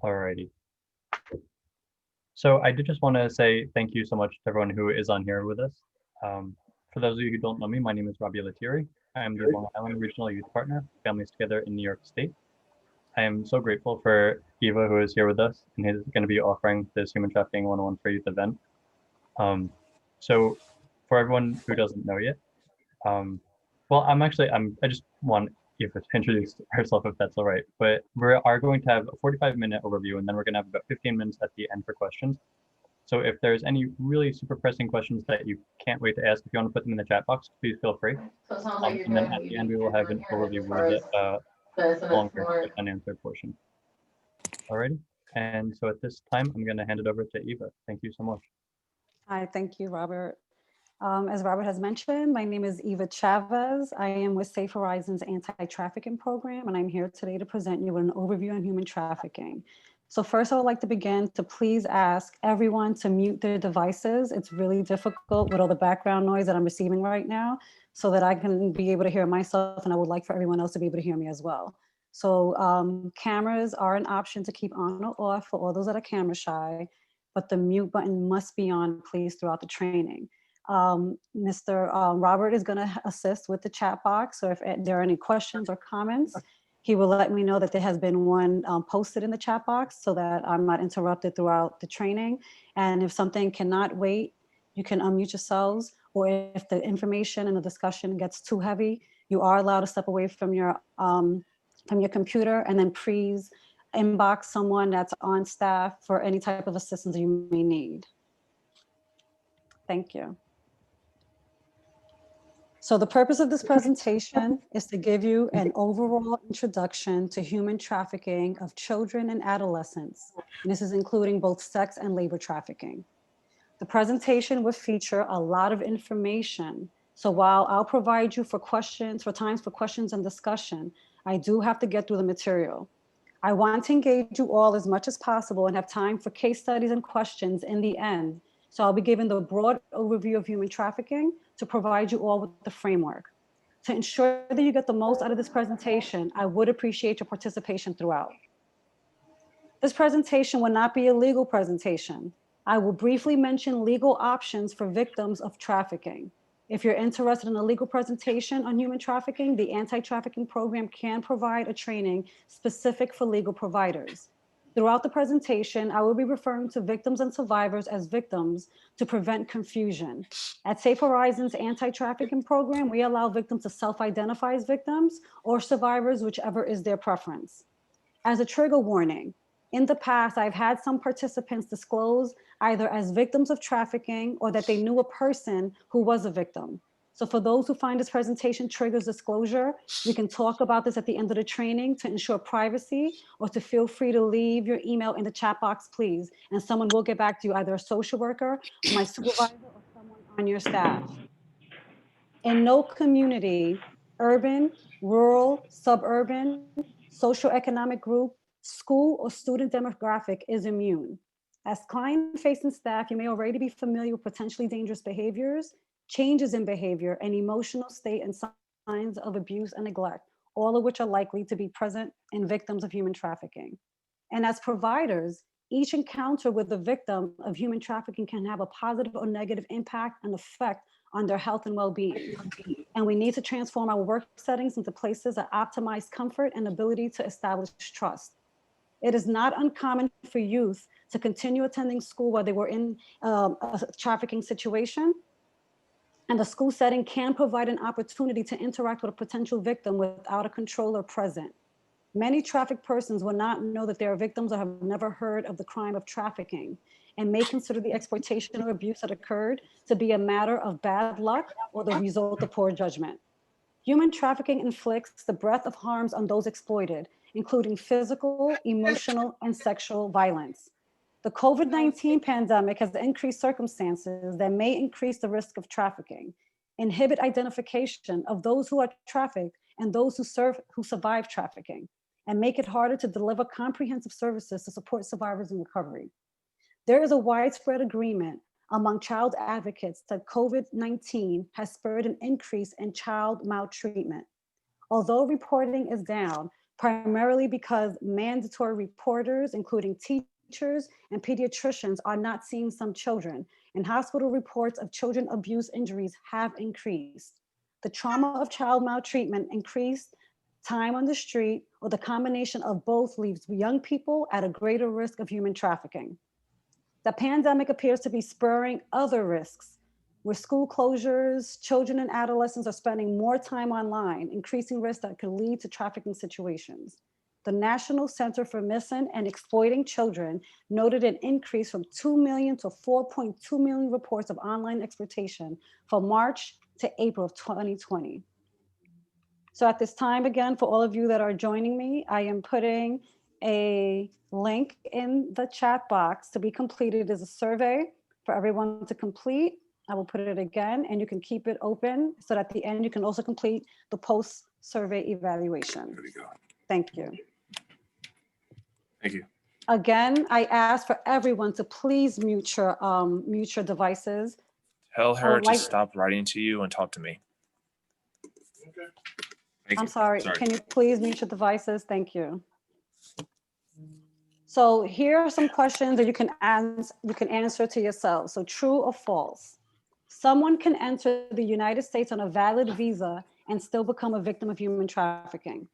Alrighty. So I did just want to say thank you so much to everyone who is on here with us. For those of you who don't know me, my name is Robbie Lettieri. I am the Long Island Regional Youth Partner, Families Together in New York State. I am so grateful for Eva, who is here with us and is going to be offering this Human Trafficking 101 for Youth event. So for everyone who doesn't know yet, well, I just want Eva to introduce herself if that's all right. But we are going to have a 45-minute overview, and then we're going to have about 15 minutes at the end for questions. So if there's any really super pressing questions that you can't wait to ask, if you want to put them in the chat box, please feel free. So it sounds like you're And then doing at what the you end, do we will have an here overview as with far as the longer more unanswered portion. Alrighty. And so at this time, I'm going to hand it over to Eva. Thank you so much. Hi, thank you, Robert. As Robert has mentioned, my name is Eva Chavez. I am with Safe Horizons anti-trafficking program, and I'm here today to present you with an overview on human trafficking. So first, I would like to begin to please ask everyone to mute their devices. It's really difficult with all the background noise that I'm receiving right now, so that I can be able to hear myself, and I would like for everyone else to be able to hear me as well. So cameras are an option to keep on or off for all those that are camera shy, but the mute button must be on, please, throughout the training. Mr. Robert is going to assist with the chat box. So if there are any questions or comments, he will let me know that there has been one posted in the chat box so that I'm not interrupted throughout the training. And if something cannot wait, you can unmute yourselves, or if the information and the discussion gets too heavy, you are allowed to step away from your computer, and then please inbox someone that's on staff for any type of assistance you may need. Thank you. So the purpose of this presentation is to give you an overall introduction to human trafficking of children and adolescents. And this is including both sex and labor trafficking. The presentation will feature a lot of information. So while I'll provide you times for questions and discussion, I do have to get through the material. I want to engage you all as much as possible and have time for case studies and questions in the end. So I'll be giving the broad overview of human trafficking to provide you all with the framework. To ensure that you get the most out of this presentation, I would appreciate your participation throughout. This presentation will not be a legal presentation. I will briefly mention legal options for victims of trafficking. If you're interested in a legal presentation on human trafficking, the anti-trafficking program can provide a training specific for legal providers. Throughout the presentation, I will be referring to victims and survivors as victims to prevent confusion. At Safe Horizons anti-trafficking program, we allow victims to self-identify as victims or survivors, whichever is their preference. As a trigger warning, in the past, I've had some participants disclose either as victims of trafficking or that they knew a person who was a victim. So for those who find this presentation triggers disclosure, we can talk about this at the end of the training to ensure privacy, or to feel free to leave your email in the chat box, please. And someone will get back to you, either a social worker, my supervisor, or someone on your staff. In no community, urban, rural, suburban, socioeconomic group, school, or student demographic is immune. As client-facing staff, you may already be familiar with potentially dangerous behaviors, changes in behavior, and emotional state and signs of abuse and neglect, all of which are likely to be present in victims of human trafficking. And as providers, each encounter with the victim of human trafficking can have a positive or negative impact and effect on their health and well-being. And we need to transform our work settings into places that optimize comfort and ability to establish trust. It is not uncommon for youth to continue attending school while they were in a trafficking situation. And the school setting can provide an opportunity to interact with a potential victim without a controller present. Many trafficked persons will not know that they are victims or have never heard of the crime of trafficking, and may consider the exploitation or abuse that occurred to be a matter of bad luck or the result of poor judgment. Human trafficking inflicts the breadth of harms on those exploited, including physical, emotional, and sexual violence. The COVID-19 pandemic has increased circumstances that may increase the risk of trafficking, inhibit identification of those who are trafficked and those who survive trafficking, and make it harder to deliver comprehensive services to support survivors in recovery. There is a widespread agreement among child advocates that COVID-19 has spurred an increase in child maltreatment. Although reporting is down, primarily because mandatory reporters, including teachers and pediatricians, are not seeing some children, and hospital reports of children abuse injuries have increased. The trauma of child maltreatment, increased time on the street, or the combination of both leaves young people at a greater risk of human trafficking. The pandemic appears to be spurring other risks. With school closures, children and adolescents are spending more time online, increasing risks that could lead to trafficking situations. The National Center for Missing and Exploiting Children noted an increase from 2 million to 4.2 million reports of online exploitation from March to April of 2020. So at this time, again, for all of you that are joining me, I am putting a link in the chat box to be completed as a survey for everyone to complete. I will put it again, and you can keep it open so that at the end you can also complete the post-survey evaluation. There we go. Thank you. Thank you. Again, I ask for everyone to please mute your devices. Tell her like- to stop writing to you and talk to me. Thank I'm you. sorry, can you please mute your devices? Thank you. So here are some questions that you can answer to yourself. So true or false? Someone can enter the United States on a valid visa and still become a victim of human trafficking.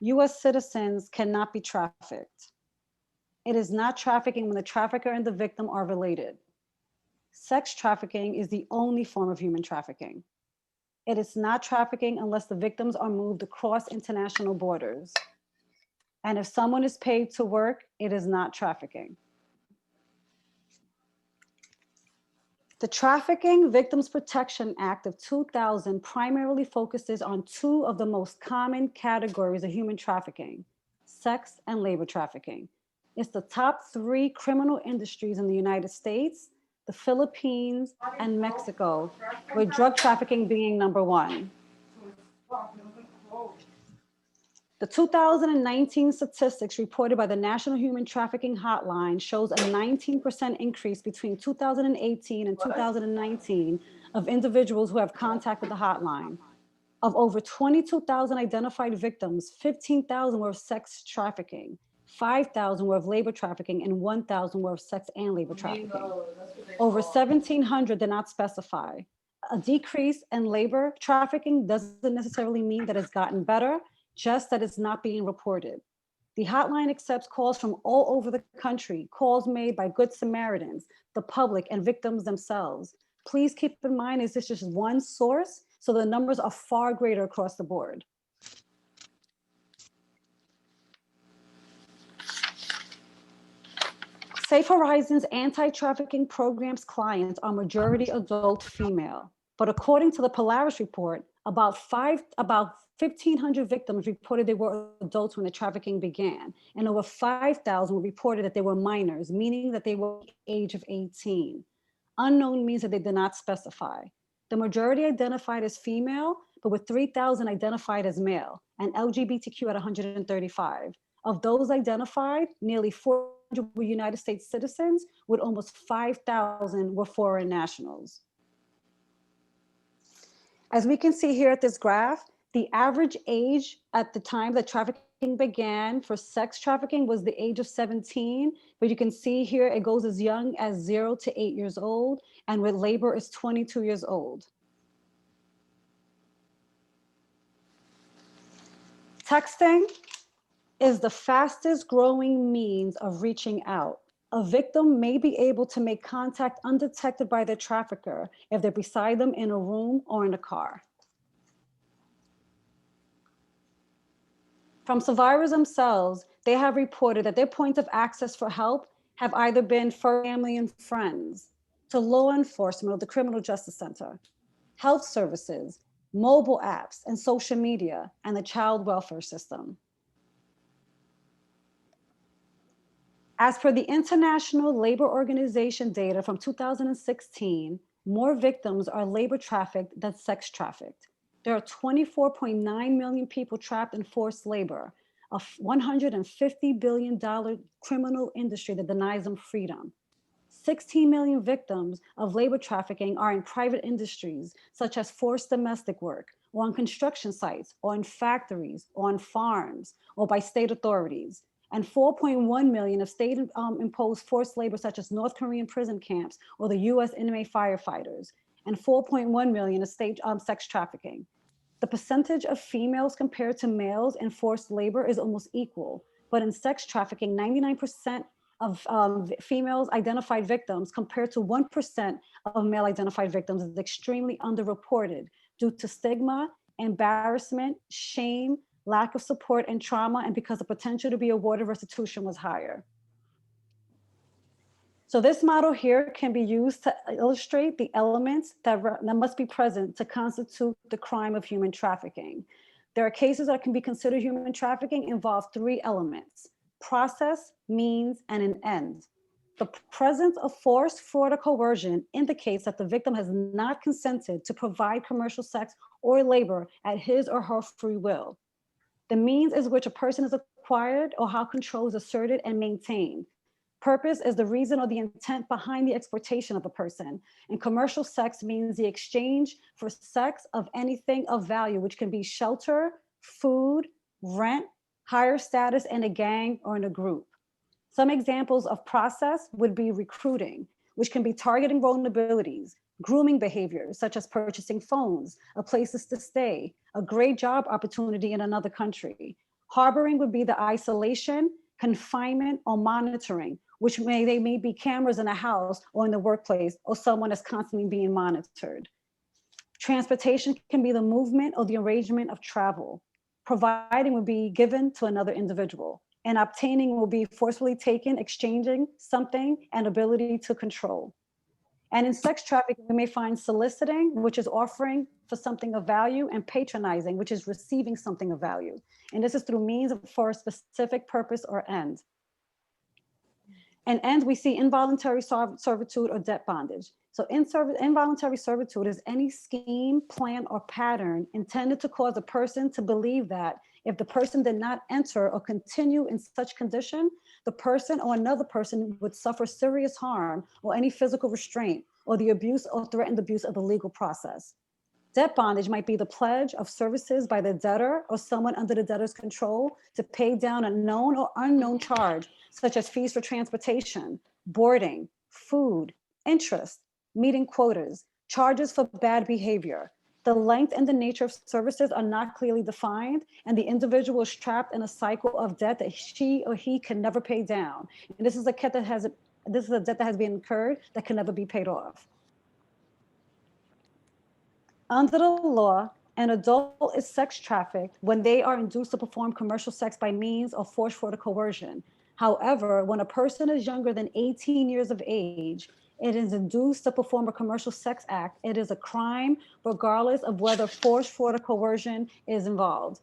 US citizens cannot be trafficked. It is not trafficking when the trafficker and the victim are related. Sex trafficking is the only form of human trafficking. It is not trafficking unless the victims are moved across international borders. And if someone is paid to work, it is not trafficking. The Trafficking Victims Protection Act of 2000 primarily focuses on two of the most common categories of human trafficking: sex and labor trafficking. It's the top 3 criminal industries in the United States, the Philippines, and Mexico, with drug trafficking being number 1. The 2019 statistics reported by the National Human Trafficking Hotline shows a 19% increase between 2018 and 2019 of individuals who have contact with the hotline. Of over 22,000 identified victims, 15,000 were of sex trafficking, 5,000 were of labor trafficking, and 1,000 were of sex and labor trafficking. Over 1,700 did not specify. A decrease in labor trafficking doesn't necessarily mean that it's gotten better, just that it's not being reported. The hotline accepts calls from all over the country, calls made by Good Samaritans, the public, and victims themselves. Please keep in mind, is this just one source? So the numbers are far greater across the board. Safe Horizons anti-trafficking programs clients are majority adult female. But according to the Polaris report, about 1,500 victims reported they were adults when the trafficking began, and over 5,000 reported that they were minors, meaning that they were the age of 18. Unknown means that they did not specify. The majority identified as female, but with 3,000 identified as male, and LGBTQ at 135. Of those identified, nearly 400 were United States citizens, with almost 5,000 were foreign nationals. As we can see here at this graph, the average age at the time that trafficking began for sex trafficking was the age of 17, but you can see here it goes as young as 0 to 8 years old, and with labor is 22 years old. Texting is the fastest growing means of reaching out. A victim may be able to make contact undetected by their trafficker if they're beside them in a room or in a car. From survivors themselves, they have reported that their points of access for help have either been for family and friends, to law enforcement or the criminal justice center, health services, mobile apps, and social media, and the child welfare system. As per the International Labor Organization data from 2016, more victims are labor trafficked than sex trafficked. There are 24.9 million people trapped in forced labor, a $150 billion criminal industry that denies them freedom. 16 million victims of labor trafficking are in private industries, such as forced domestic work or on construction sites, or in factories, or on farms, or by state authorities. And 4.1 million of state imposed forced labor, such as North Korean prison camps or the US inmate firefighters. And 4.1 million of state sex trafficking. The percentage of females compared to males in forced labor is almost equal. But in sex trafficking, 99% of females identified victims compared to 1% of male identified victims is extremely underreported due to stigma, embarrassment, shame, lack of support and trauma, and because the potential to be awarded restitution was higher. So this model here can be used to illustrate the elements that must be present to constitute the crime of human trafficking. There are cases that can be considered human trafficking involve 3 elements: process, means, and an end. The presence of force, fraud, or coercion indicates that the victim has not consented to provide commercial sex or labor at his or her free will. The means is which a person is acquired or how control is asserted and maintained. Purpose is the reason or the intent behind the exploitation of a person. And commercial sex means the exchange for sex of anything of value, which can be shelter, food, rent, higher status in a gang or in a group. Some examples of process would be recruiting, which can be targeting vulnerabilities, grooming behaviors, such as purchasing phones, a places to stay, a great job opportunity in another country. Harboring would be the isolation, confinement, or monitoring, which they may be cameras in a house or in the workplace, or someone is constantly being monitored. Transportation can be the movement or the arrangement of travel. Providing would be given to another individual. And obtaining will be forcefully taken, exchanging something, and ability to control. And in sex trafficking, we may find soliciting, which is offering for something of value, and patronizing, which is receiving something of value. And this is through means for a specific purpose or end. And end, we see involuntary servitude or debt bondage. So involuntary servitude is any scheme, plan, or pattern intended to cause a person to believe that if the person did not enter or continue in such condition, the person or another person would suffer serious harm or any physical restraint or the abuse or threatened abuse of the legal process. Debt bondage might be the pledge of services by the debtor or someone under the debtor's control to pay down a known or unknown charge, such as fees for transportation, boarding, food, interest, meeting quotas, charges for bad behavior. The length and the nature of services are not clearly defined, and the individual is trapped in a cycle of debt that she or he can never pay down. And this is a debt that has been incurred that can never be paid off. Under the law, an adult is sex trafficked when they are induced to perform commercial sex by means of force, fraud, or coercion. However, when a person is younger than 18 years of age, it is induced to perform a commercial sex act. It is a crime regardless of whether force, fraud, or coercion is involved.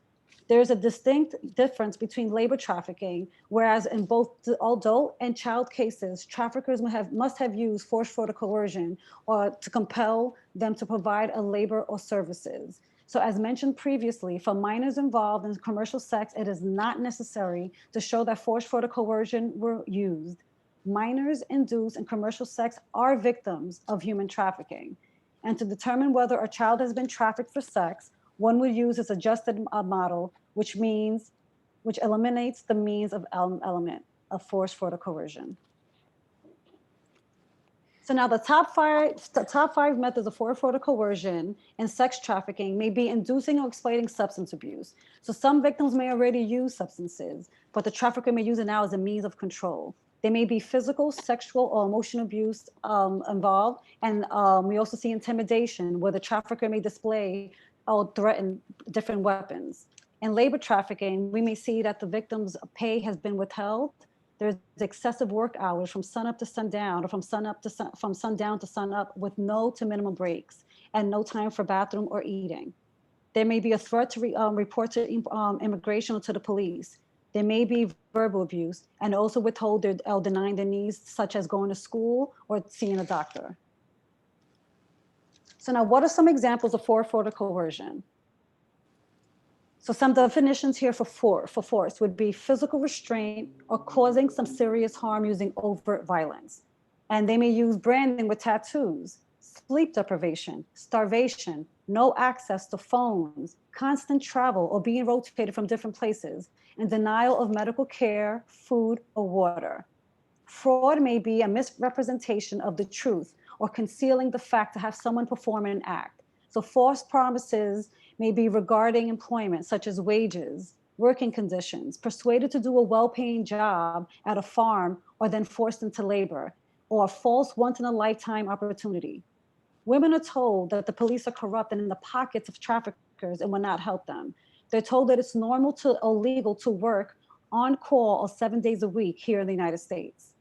There is a distinct difference between labor trafficking, whereas in both the adult and child cases, traffickers must have used force, fraud, or coercion or to compel them to provide a labor or services. So as mentioned previously, for minors involved in commercial sex, it is not necessary to show that force, fraud, or coercion were used. Minors induced in commercial sex are victims of human trafficking. And to determine whether a child has been trafficked for sex, one would use this adjusted model, which eliminates the means of element of force, fraud, or coercion. So now the top five methods of force, fraud, or coercion in sex trafficking may be inducing or exploiting substance abuse. So some victims may already use substances, but the trafficker may use it now as a means of control. There may be physical, sexual, or emotional abuse involved. And we also see intimidation, where the trafficker may display or threaten different weapons. In labor trafficking, we may see that the victim's pay has been withheld. There's excessive work hours from sunup to sundown, or from sundown to sunup, with no to minimum breaks and no time for bathroom or eating. There may be a threat to report to immigration or to the police. There may be verbal abuse, and also withhold or denying their needs, such as going to school or seeing a doctor. So now, what are some examples of force, fraud, or coercion? So some definitions here for force would be physical restraint or causing some serious harm using overt violence. And they may use branding with tattoos, sleep deprivation, starvation, no access to phones, constant travel or being rotated from different places, and denial of medical care, food, or water. Fraud may be a misrepresentation of the truth or concealing the fact to have someone perform an act. So false promises may be regarding employment, such as wages, working conditions, persuaded to do a well-paying job at a farm or then forced into labor, or a false once-in-a-lifetime opportunity. Women are told that the police are corrupt and in the pockets of traffickers and will not help them. They're told that it's normal to illegal to work on call or 7 days a week here in the United States.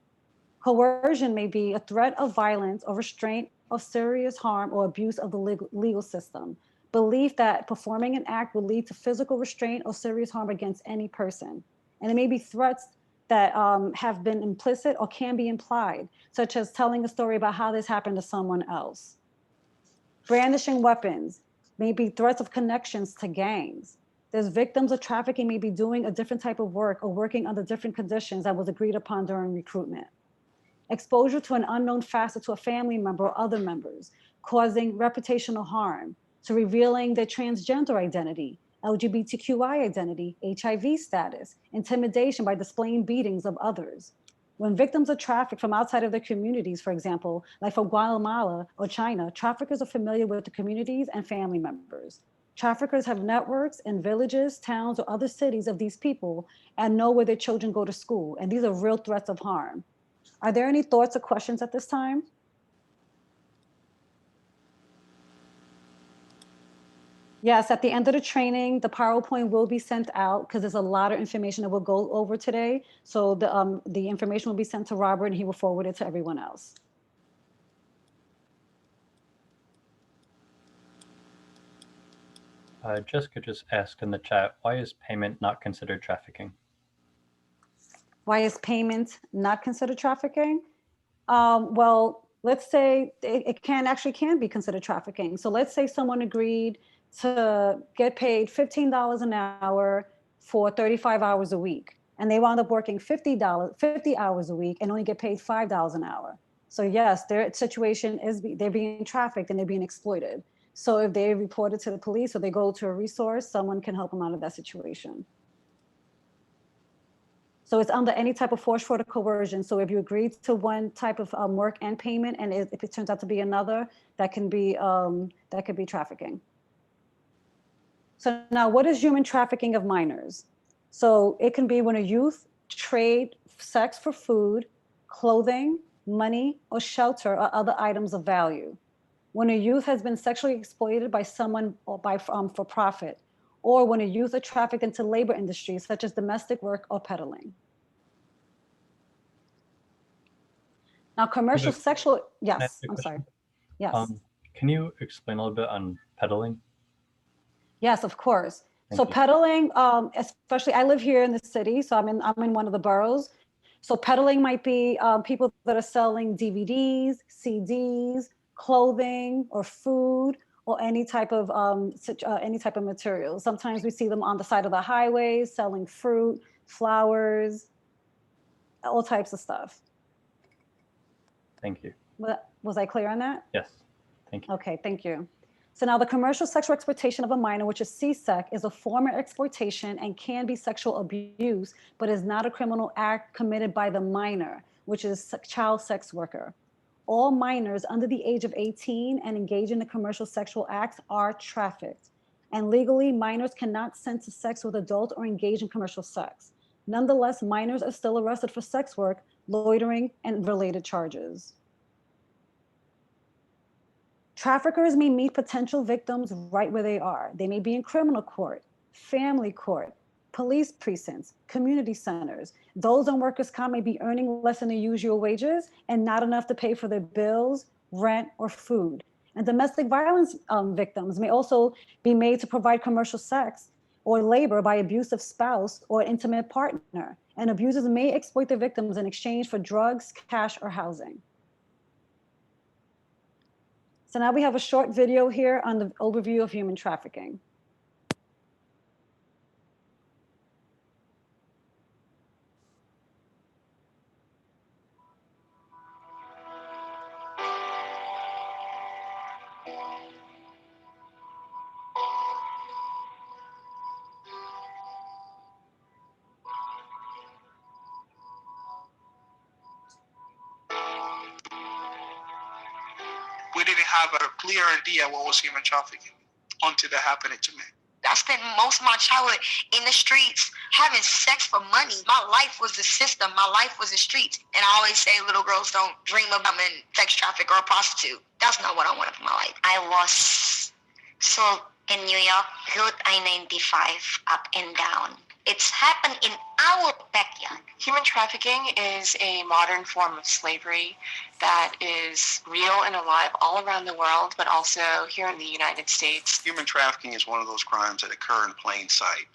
Coercion may be a threat of violence or restraint of serious harm or abuse of the legal system. Belief that performing an act will lead to physical restraint or serious harm against any person. And it may be threats that have been implicit or can be implied, such as telling a story about how this happened to someone else. Brandishing weapons may be threats of connections to gangs. There's victims of trafficking may be doing a different type of work or working under different conditions that was agreed upon during recruitment. Exposure to an unknown facet to a family member or other members, causing reputational harm, to revealing their transgender identity, LGBTQI identity, HIV status, intimidation by displaying beatings of others. When victims are trafficked from outside of their communities, for example, like from Guatemala or China, traffickers are familiar with the communities and family members. Traffickers have networks in villages, towns, or other cities of these people and know where their children go to school. And these are real threats of harm. Are there any thoughts or questions at this time? Yes, at the end of the training, the PowerPoint will be sent out because there's a lot of information that we'll go over today. So the information will be sent to Robert and he will forward it to everyone else. Jessica just asked in the chat, why is payment not considered trafficking? Why is payment not considered trafficking? Well, let's say it can be considered trafficking. So let's say someone agreed to get paid $15 an hour for 35 hours a week, and they wound up working 50 hours a week and only get paid $5 an hour. So yes, their situation is they're being trafficked and they're being exploited. So if they report it to the police or they go to a resource, someone can help them out of that situation. So it's under any type of force, fraud, or coercion. So if you agree to one type of work and payment, and if it turns out to be another, that can be trafficking. So now, what is human trafficking of minors? So it can be when a youth trade sex for food, clothing, money, or shelter, or other items of value. When a youth has been sexually exploited by someone or for profit, or when a youth are trafficked into labor industries such as domestic work or peddling. Now, commercial sexual, yes, I'm sorry. Yes. Can you explain a little bit on peddling? Yes, of course. Thank So you. peddling, especially I live here in the city, so I'm in one of the boroughs. So peddling might be people that are selling DVDs, CDs, clothing, or food, or any type of material. Sometimes we see them on the side of the highways selling fruit, flowers, all types of stuff. Thank you. Was I clear on that? Yes, thank you. Okay, thank you. So now the commercial sexual exploitation of a minor, which is CSEC, is a form of exploitation and can be sexual abuse, but is not a criminal act committed by the minor, which is child sex worker. All minors under the age of 18 and engaged in the commercial sexual acts are trafficked. And legally, minors cannot consent to sex with adults or engage in commercial sex. Nonetheless, minors are still arrested for sex work, loitering, and related charges. Traffickers may meet potential victims right where they are. They may be in criminal court, family court, police precincts, community centers. Those on workers' comp may be earning less than their usual wages and not enough to pay for their bills, rent, or food. And domestic violence victims may also be made to provide commercial sex or labor by abusive spouse or intimate partner. And abusers may exploit their victims in exchange for drugs, cash, or housing. So now we have a short video here on the overview of human trafficking. we didn't have a clear idea what was human trafficking until that happened to me. I spent most of my childhood in the streets having sex for money. My life was the system. My life was the streets. And I always say little girls don't dream about being sex trafficked or a prostitute. That's not what I wanted for my life. I was sold in New York, Route I-95 up and down. It's happened in our backyard. Human trafficking is a modern form of slavery that is real and alive all around the world, but also here in the United States. Human trafficking is one of those crimes that occur in plain sight.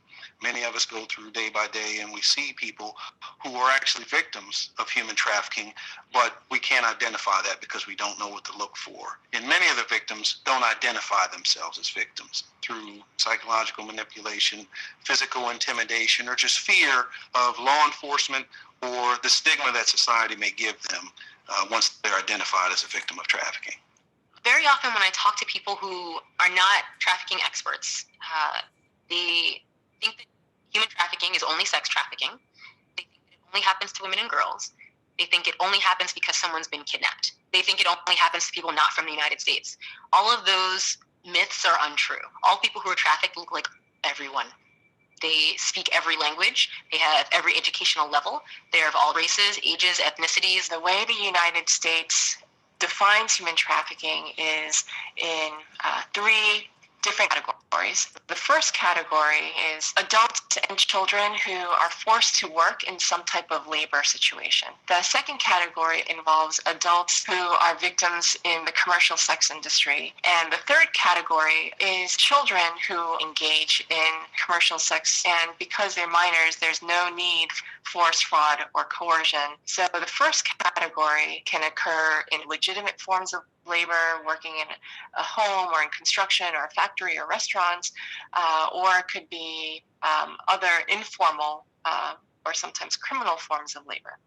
Many of us go through day by day and we see people who are actually victims of human trafficking, but we can't identify that because we don't know what to look for. And many of the victims don't identify themselves as victims through psychological manipulation, physical intimidation, or just fear of law enforcement or the stigma that society may give them once they're identified as a victim of trafficking. Very often when I talk to people who are not trafficking experts, they think that human trafficking is only sex trafficking. They think that it only happens to women and girls. They think it only happens because someone's been kidnapped. They think it only happens to people not from the United States. All of those myths are untrue. All people who are trafficked look like everyone. They speak every language. They have every educational level. They're of all races, ages, ethnicities. The way the United States defines human trafficking is in three different categories. The first category is adults and children who are forced to work in some type of labor situation. The second category involves adults who are victims in the commercial sex industry. And the third category is children who engage in commercial sex. And because they're minors, there's no need for force, fraud, or coercion. So the first category can occur in legitimate forms of labor, working in a home or in construction or a factory or restaurants, or it could be other informal or sometimes criminal forms of labor.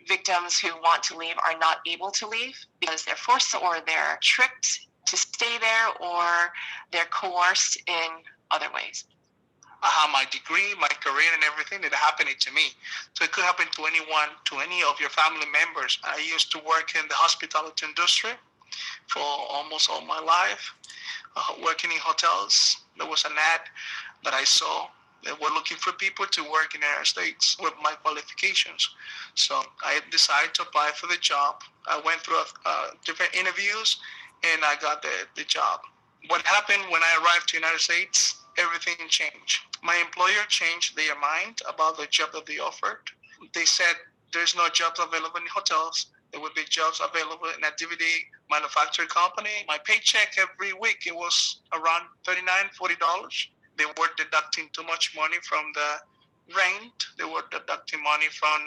Victims who want to leave are not able to leave because they're forced or they're tricked to stay there or they're coerced in other ways. I have my degree, my career, and everything that happened to me. So it could happen to anyone, to any of your family members. I used to work in the hospitality industry for almost all my life, working in hotels. There was an ad that I saw. They were looking for people to work in the United States with my qualifications. So I decided to apply for the job. I went through different interviews and I got the job. What happened when I arrived to the United States, everything changed. My employer changed their mind about the job that they offered. They said there's no jobs available in hotels. There would be jobs available in a DVD manufacturing company. My paycheck every week, it was around $39, $40. They were deducting too much money from the rent. They were deducting money from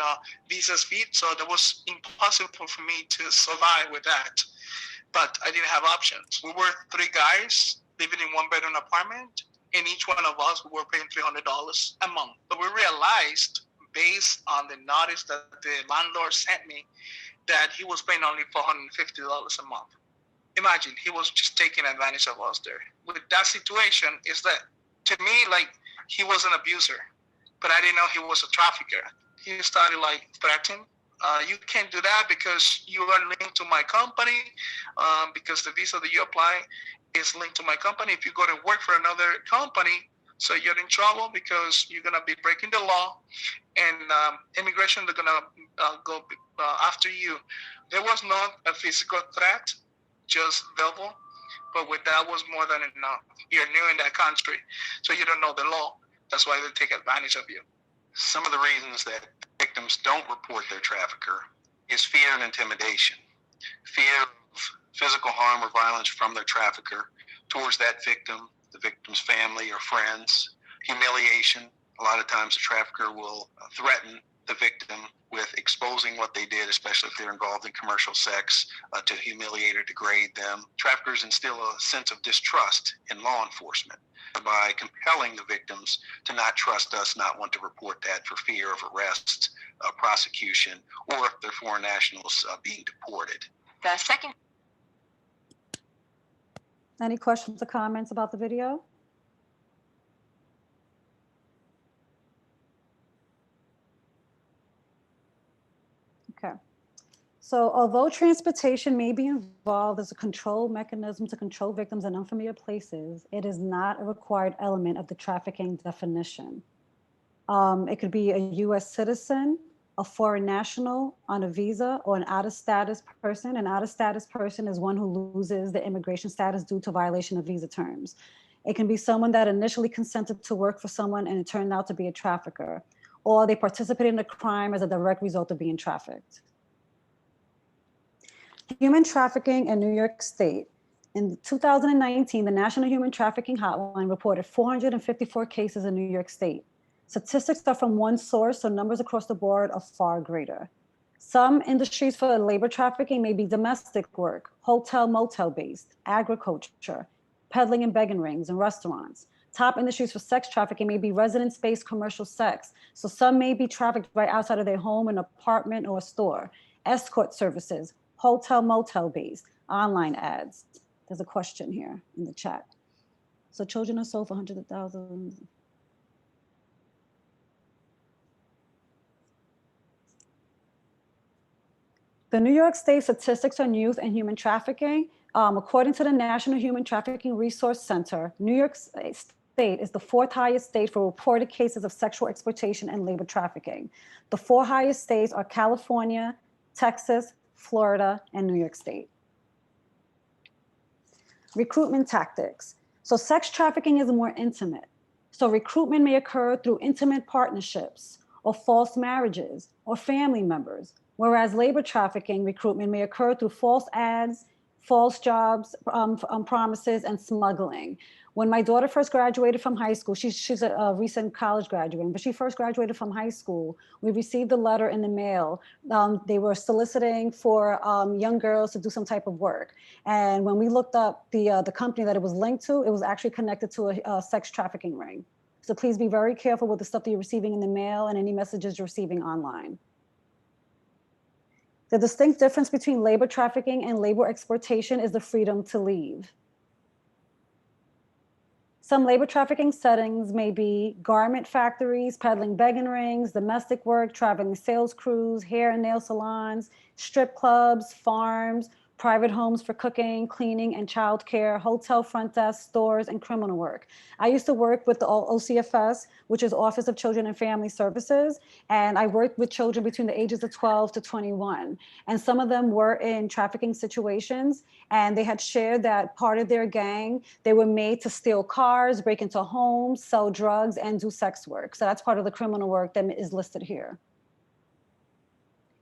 visa fees. So that was impossible for me to survive with that. But I didn't have options. We were 3 guys living in 1-bedroom apartment, and each one of us, we were paying $300 a month. But we realized, based on the notice that the landlord sent me, that he was paying only $450 a month. Imagine, he was just taking advantage of us there. With that situation, is that, to me, like, he was an abuser, but I didn't know he was a trafficker. He started, like, threatening. You can't do that because you are linked to my company, because the visa that you apply is linked to my company. If you go to work for another company, so you're in trouble because you're going to be breaking the law, and immigration, they're going to go after you. There was not a physical threat, just verbal, but with that was more than enough. You're new in that country, so you don't know the law. That's why they take advantage of you. Some of the reasons that victims don't report their trafficker is fear and intimidation. Fear of physical harm or violence from their trafficker towards that victim, the victim's family or friends. Humiliation. A lot of times the trafficker will threaten the victim with exposing what they did, especially if they're involved in commercial sex, to humiliate or degrade them. Traffickers instill a sense of distrust in law enforcement by compelling the victims to not trust us, not want to report that for fear of arrest, prosecution, or if they're foreign nationals being deported. The second. Any questions or comments about the video? Okay. So although transportation may be involved as a control mechanism to control victims in unfamiliar places, it is not a required element of the trafficking definition. It could be a US citizen, a foreign national on a visa, or an out-of-status person. An out-of-status person is one who loses the immigration status due to violation of visa terms. It can be someone that initially consented to work for someone and it turned out to be a trafficker, or they participated in a crime as a direct result of being trafficked. Human trafficking in New York State. In 2019, the National Human Trafficking Hotline reported 454 cases in New York State. Statistics are from one source, so numbers across the board are far greater. Some industries for labor trafficking may be domestic work, hotel, motel based, agriculture, peddling and begging rings, and restaurants. Top industries for sex trafficking may be residence-based commercial sex. So some may be trafficked right outside of their home, an apartment, or a store. Escort services, hotel, motel based, online ads. There's a question here in the chat. So children are sold for hundreds of thousands. The New York State Statistics on Youth and Human Trafficking, according to the National Human Trafficking Resource Center, New York State is the 4th highest state for reported cases of sexual exploitation and labor trafficking. The 4 highest states are California, Texas, Florida, and New York State. Recruitment tactics. So sex trafficking is more intimate. So recruitment may occur through intimate partnerships or false marriages or family members, whereas labor trafficking recruitment may occur through false ads, false jobs, promises, and smuggling. When my daughter first graduated from high school, she's a recent college graduate, but she first graduated from high school, we received a letter in the mail. They were soliciting for young girls to do some type of work. And when we looked up the company that it was linked to, it was actually connected to a sex trafficking ring. So please be very careful with the stuff that you're receiving in the mail and any messages you're receiving online. The distinct difference between labor trafficking and labor exploitation is the freedom to leave. Some labor trafficking settings may be garment factories, peddling begging rings, domestic work, traveling sales crews, hair and nail salons, strip clubs, farms, private homes for cooking, cleaning, and childcare, hotel front desk, stores, and criminal work. I used to work with the OCFS, which is Office of Children and Family Services, and I worked with children between the ages of 12 to 21. And some of them were in trafficking situations, and they had shared that part of their gang, they were made to steal cars, break into homes, sell drugs, and do sex work. So that's part of the criminal work that is listed here.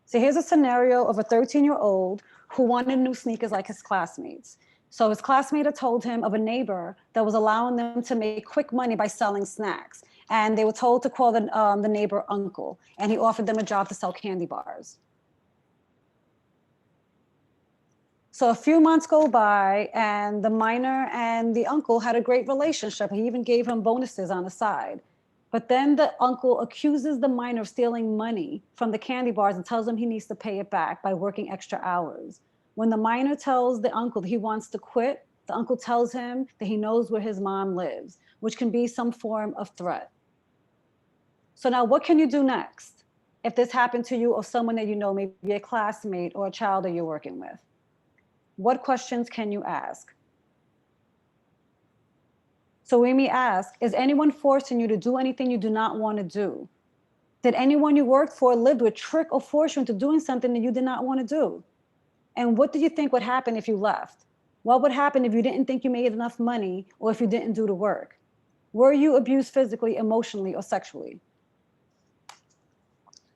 So here's a scenario of a 13-year-old who wanted new sneakers like his classmates. So his classmate had told him of a neighbor that was allowing them to make quick money by selling snacks. And they were told to call the neighbor uncle, and he offered them a job to sell candy bars. So a few months go by, and the minor and the uncle had a great relationship. He even gave him bonuses on the side. But then the uncle accuses the minor of stealing money from the candy bars and tells him he needs to pay it back by working extra hours. When the minor tells the uncle that he wants to quit, the uncle tells him that he knows where his mom lives, which can be some form of threat. So now what can you do next if this happened to you or someone that you know, maybe a classmate or a child that you're working with? What questions can you ask? So we may ask, is anyone forcing you to do anything you do not want to do? Did anyone you worked for live with trick or force you into doing something that you did not want to do? And what do you think would happen if you left? What would happen if you didn't think you made enough money or if you didn't do the work? Were you abused physically, emotionally, or sexually?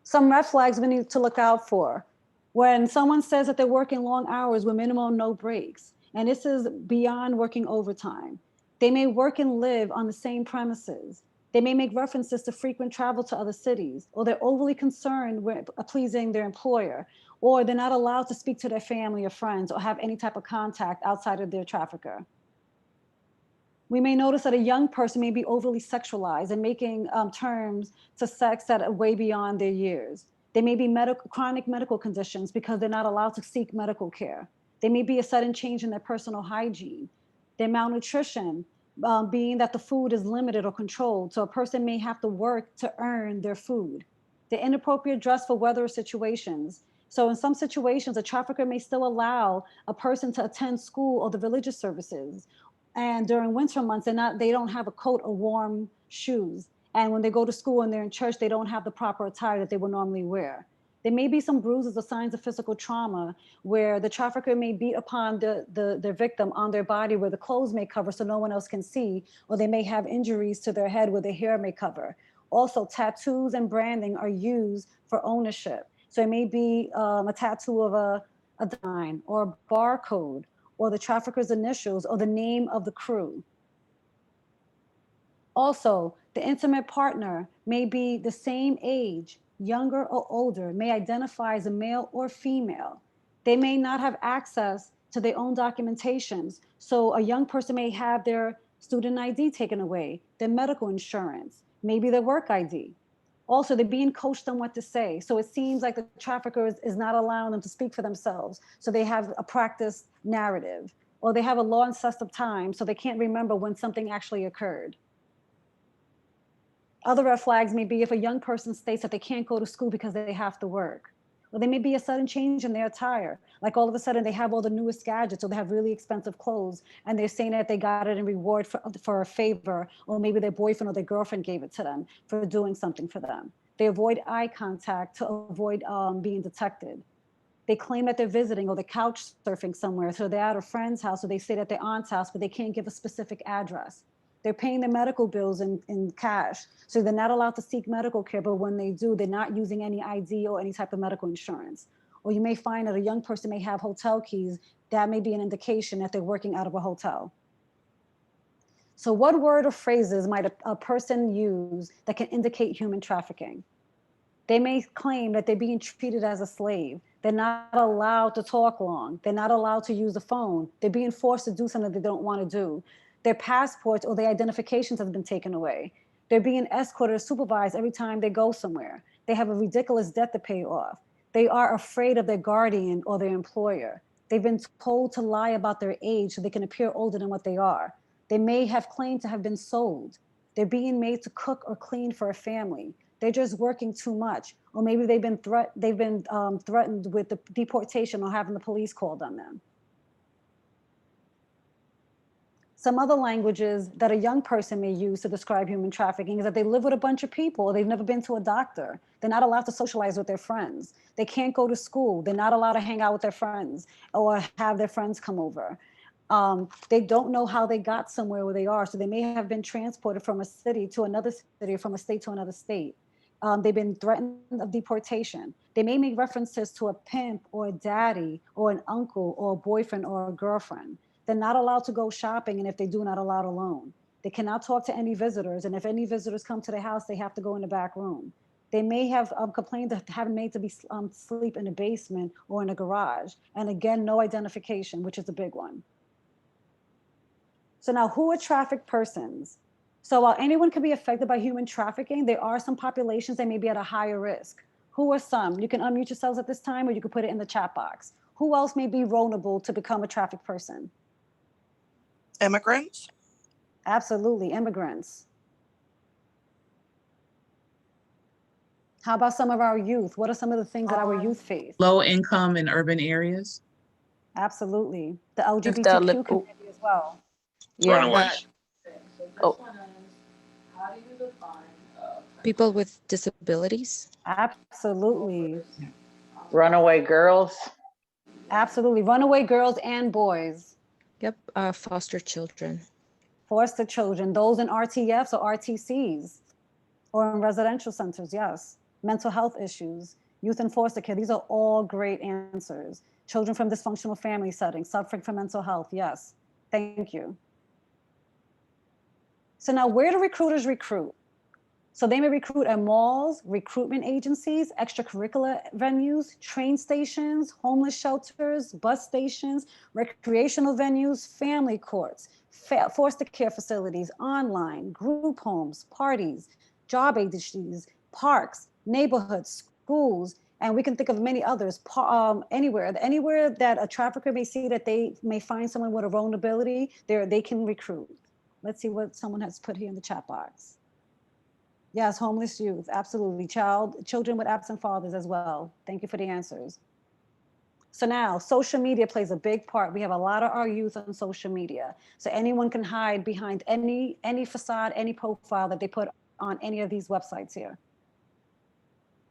Some red flags we need to look out for. When someone says that they're working long hours with minimum no breaks, and this is beyond working overtime. They may work and live on the same premises. They may make references to frequent travel to other cities, or they're overly concerned with pleasing their employer, or they're not allowed to speak to their family or friends or have any type of contact outside of their trafficker. We may notice that a young person may be overly sexualized and making terms to sex that are way beyond their years. They may be chronic medical conditions because they're not allowed to seek medical care. There may be a sudden change in their personal hygiene. Their malnutrition, being that the food is limited or controlled, so a person may have to work to earn their food. The inappropriate dress for weather situations, So in some situations, a trafficker may still allow a person to attend school or the religious services. And during winter months, they don't have a coat or warm shoes. And when they go to school and they're in church, they don't have the proper attire that they would normally wear. There may be some bruises or signs of physical trauma where the trafficker may beat upon the victim on their body where the clothes may cover so no one else can see, or they may have injuries to their head where their hair may cover. Also, tattoos and branding are used for ownership. So it may be a tattoo of a sign or a barcode or the trafficker's initials or the name of the crew. Also, the intimate partner may be the same age, younger or older, may identify as a male or female. They may not have access to their own documentations. So a young person may have their student ID taken away, their medical insurance, maybe their work ID. Also, they're being coached on what to say. So it seems like the trafficker is not allowing them to speak for themselves. So they have a practiced narrative, or they have a long sense of time, so they can't remember when something actually occurred. Other red flags may be if a young person states that they can't go to school because they have to work. Or there may be a sudden change in their attire. Like all of a sudden they have all the newest gadgets, or they have really expensive clothes, and they're saying that they got it in reward for a favor, or maybe their boyfriend or their girlfriend gave it to them for doing something for them. They avoid eye contact to avoid being detected. They claim that they're visiting or they're couch surfing somewhere. So they're at a friend's house, or they stay at their aunt's house, but they can't give a specific address. They're paying their medical bills in cash. So they're not allowed to seek medical care, but when they do, they're not using any ID or any type of medical insurance. Or you may find that a young person may have hotel keys. That may be an indication that they're working out of a hotel. So what word or phrases might a person use that can indicate human trafficking? They may claim that they're being treated as a slave. They're not allowed to talk long. They're not allowed to use the phone. They're being forced to do something they don't want to do. Their passports or their identifications have been taken away. They're being escorted or supervised every time they go somewhere. They have a ridiculous debt to pay off. They are afraid of their guardian or their employer. They've been told to lie about their age so they can appear older than what they are. They may have claimed to have been sold. They're being made to cook or clean for a family. They're just working too much. Or maybe they've been threatened with the deportation or having the police called on them. Some other languages that a young person may use to describe human trafficking is that they live with a bunch of people. They've never been to a doctor. They're not allowed to socialize with their friends. They can't go to school. They're not allowed to hang out with their friends or have their friends come over. They don't know how they got somewhere where they are. So they may have been transported from a city to another city, or from a state to another state. They've been threatened of deportation. They may make references to a pimp or a daddy or an uncle or a boyfriend or a girlfriend. They're not allowed to go shopping, and if they do, not allowed alone. They cannot talk to any visitors, and if any visitors come to their house, they have to go in the back room. They may have complained of having made to be sleep in a basement or in a garage. And again, no identification, which is a big one. So now, who are trafficked persons? So while anyone can be affected by human trafficking, there are some populations that may be at a higher risk. Who are some? You can unmute yourselves at this time, or you can put it in the chat box. Who else may be vulnerable to become a trafficked person? Immigrants? Absolutely, immigrants. How about some of our youth? What are some of the things that our youth face? Low income in urban areas. Absolutely. The LGBTQ community as well. Runaways. People with disabilities. Absolutely. Runaway girls. Absolutely. Runaway girls and boys. Yep. Foster children. Foster children, those in RTFs or RTCs or in residential centers, yes. Mental health issues, youth in foster care, these are all great answers. Children from dysfunctional family settings, suffering from mental health, yes. Thank you. So now, where do recruiters recruit? So they may recruit at malls, recruitment agencies, extracurricular venues, train stations, homeless shelters, bus stations, recreational venues, family courts, foster care facilities, online, group homes, parties, job agencies, parks, neighborhoods, schools, and we can think of many others, anywhere that a trafficker may see that they may find someone with a vulnerability, they can recruit. Let's see what someone has put here in the chat box. Yes, homeless youth, absolutely. Children with absent fathers as well. Thank you for the answers. So now social media plays a big part. We have a lot of our youth on social media. So anyone can hide behind any facade, any profile that they put on any of these websites here.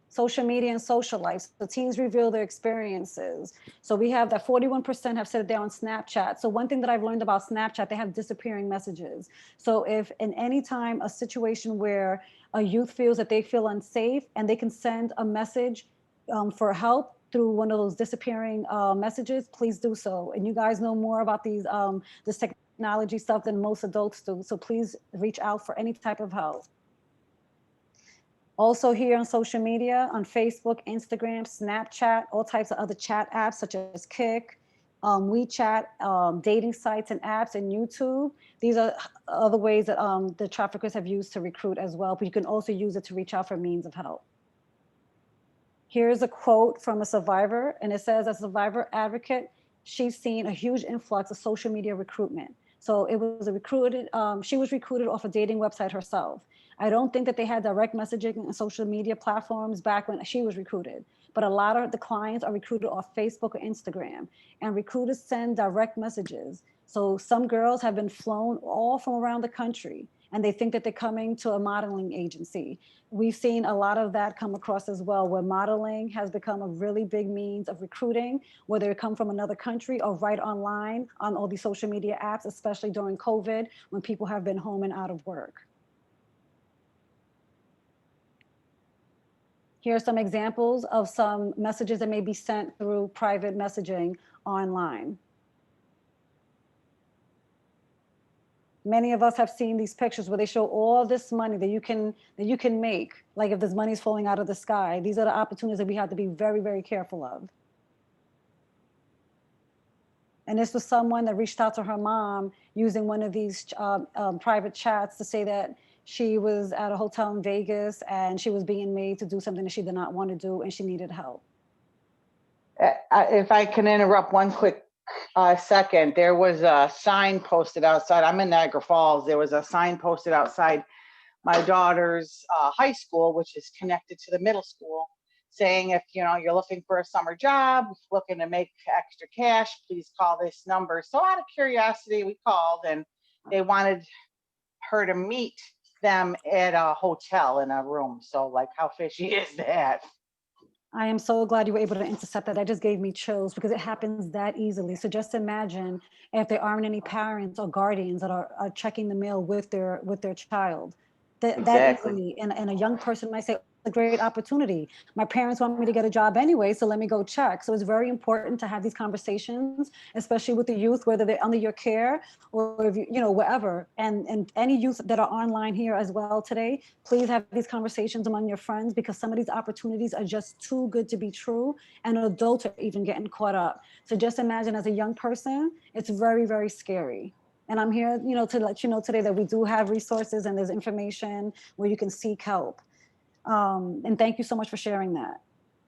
Social media and social life. So teens reveal their experiences. So we have that 41% have said they're on Snapchat. So one thing that I've learned about Snapchat, they have disappearing messages. So if in any time a situation where a youth feels that they feel unsafe and they can send a message for help through one of those disappearing messages, please do so. And you guys know more about this technology stuff than most adults do. So please reach out for any type of help. Also here on social media, on Facebook, Instagram, Snapchat, all types of other chat apps such as Kik, WeChat, dating sites and apps, and YouTube. These are other ways that the traffickers have used to recruit as well, but you can also use it to reach out for means of help. Here's a quote from a survivor, and it says, as a survivor advocate, she's seen a huge influx of social media recruitment. So it was she was recruited off a dating website herself. I don't think that they had direct messaging and social media platforms back when she was recruited, but a lot of the clients are recruited off Facebook or Instagram, and recruiters send direct messages. So some girls have been flown all from around the country, and they think that they're coming to a modeling agency. We've seen a lot of that come across as well, where modeling has become a really big means of recruiting, whether it come from another country or right online on all these social media apps, especially during COVID, when people have been home and out of work. Here are some examples of some messages that may be sent through private messaging online. Many of us have seen these pictures where they show all this money that you can make, like if this money is falling out of the sky. These are the opportunities that we have to be very, very careful of. And this was someone that reached out to her mom using one of these private chats to say that she was at a hotel in Vegas and she was being made to do something that she did not want to do and she needed help. If I can interrupt one quick second, there was a sign posted outside. I'm in Niagara Falls. There was a sign posted outside my daughter's high school, which is connected to the middle school, saying if you're looking for a summer job, looking to make extra cash, please call this number. So out of curiosity, we called, and they wanted her to meet them at a hotel in a room. So like, how fishy is that? I am so glad you were able to intercept that. That just gave me chills because it happens that easily. So just imagine if there aren't any parents or guardians that are checking the mail with their child. That easily, and a young person might say, a great opportunity. My parents want me to get a job anyway, so let me go check. So it's very important to have these conversations, especially with the youth, whether they're under your care or if wherever. And any youth that are online here as well today, please have these conversations among your friends, because some of these opportunities are just too good to be true, and adults are even getting caught up. So just imagine, as a young person, it's very, very scary. And I'm here, to let you know today that we do have resources and there's information where you can seek help. And thank you so much for sharing that.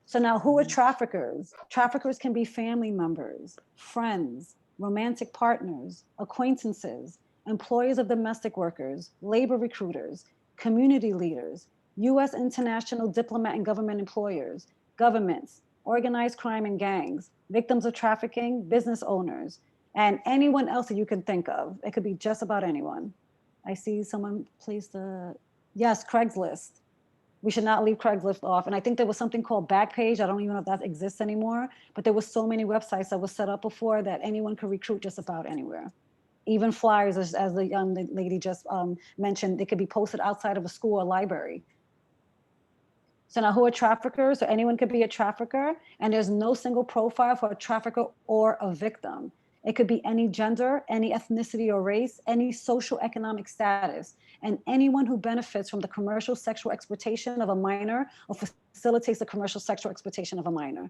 So now, who are traffickers? Traffickers can be family members, friends, romantic partners, acquaintances, employees of domestic workers, labor recruiters, community leaders, U.S. international diplomat and government employers, governments, organized crime and gangs, victims of trafficking, business owners, and anyone else that you can think of. It could be just about anyone. I see someone placed yes, Craigslist. We should not leave Craigslist off. And I think there was something called Backpage. I don't even know if that exists anymore, but there was so many websites that was set up before that anyone could recruit just about anywhere. Even flyers, as the young lady just mentioned, they could be posted outside of a school or library. So now, who are traffickers? So anyone could be a trafficker, and there's no single profile for a trafficker or a victim. It could be any gender, any ethnicity or race, any social economic status, and anyone who benefits from the commercial sexual exploitation of a minor or facilitates the commercial sexual exploitation of a minor.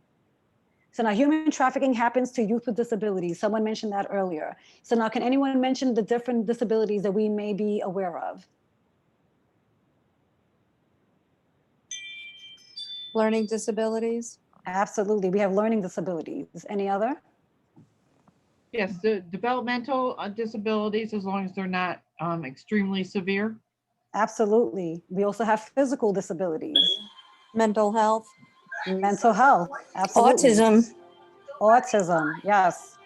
So now, human trafficking happens to youth with disabilities. Someone mentioned that earlier. So now, can anyone mention the different disabilities that we may be aware of? Learning disabilities. Absolutely, we have learning disabilities. Any other? Yes, the developmental disabilities, as long as they're not extremely severe. Absolutely. We also have physical disabilities. Mental health. Mental health, absolutely. Autism. Autism, yes.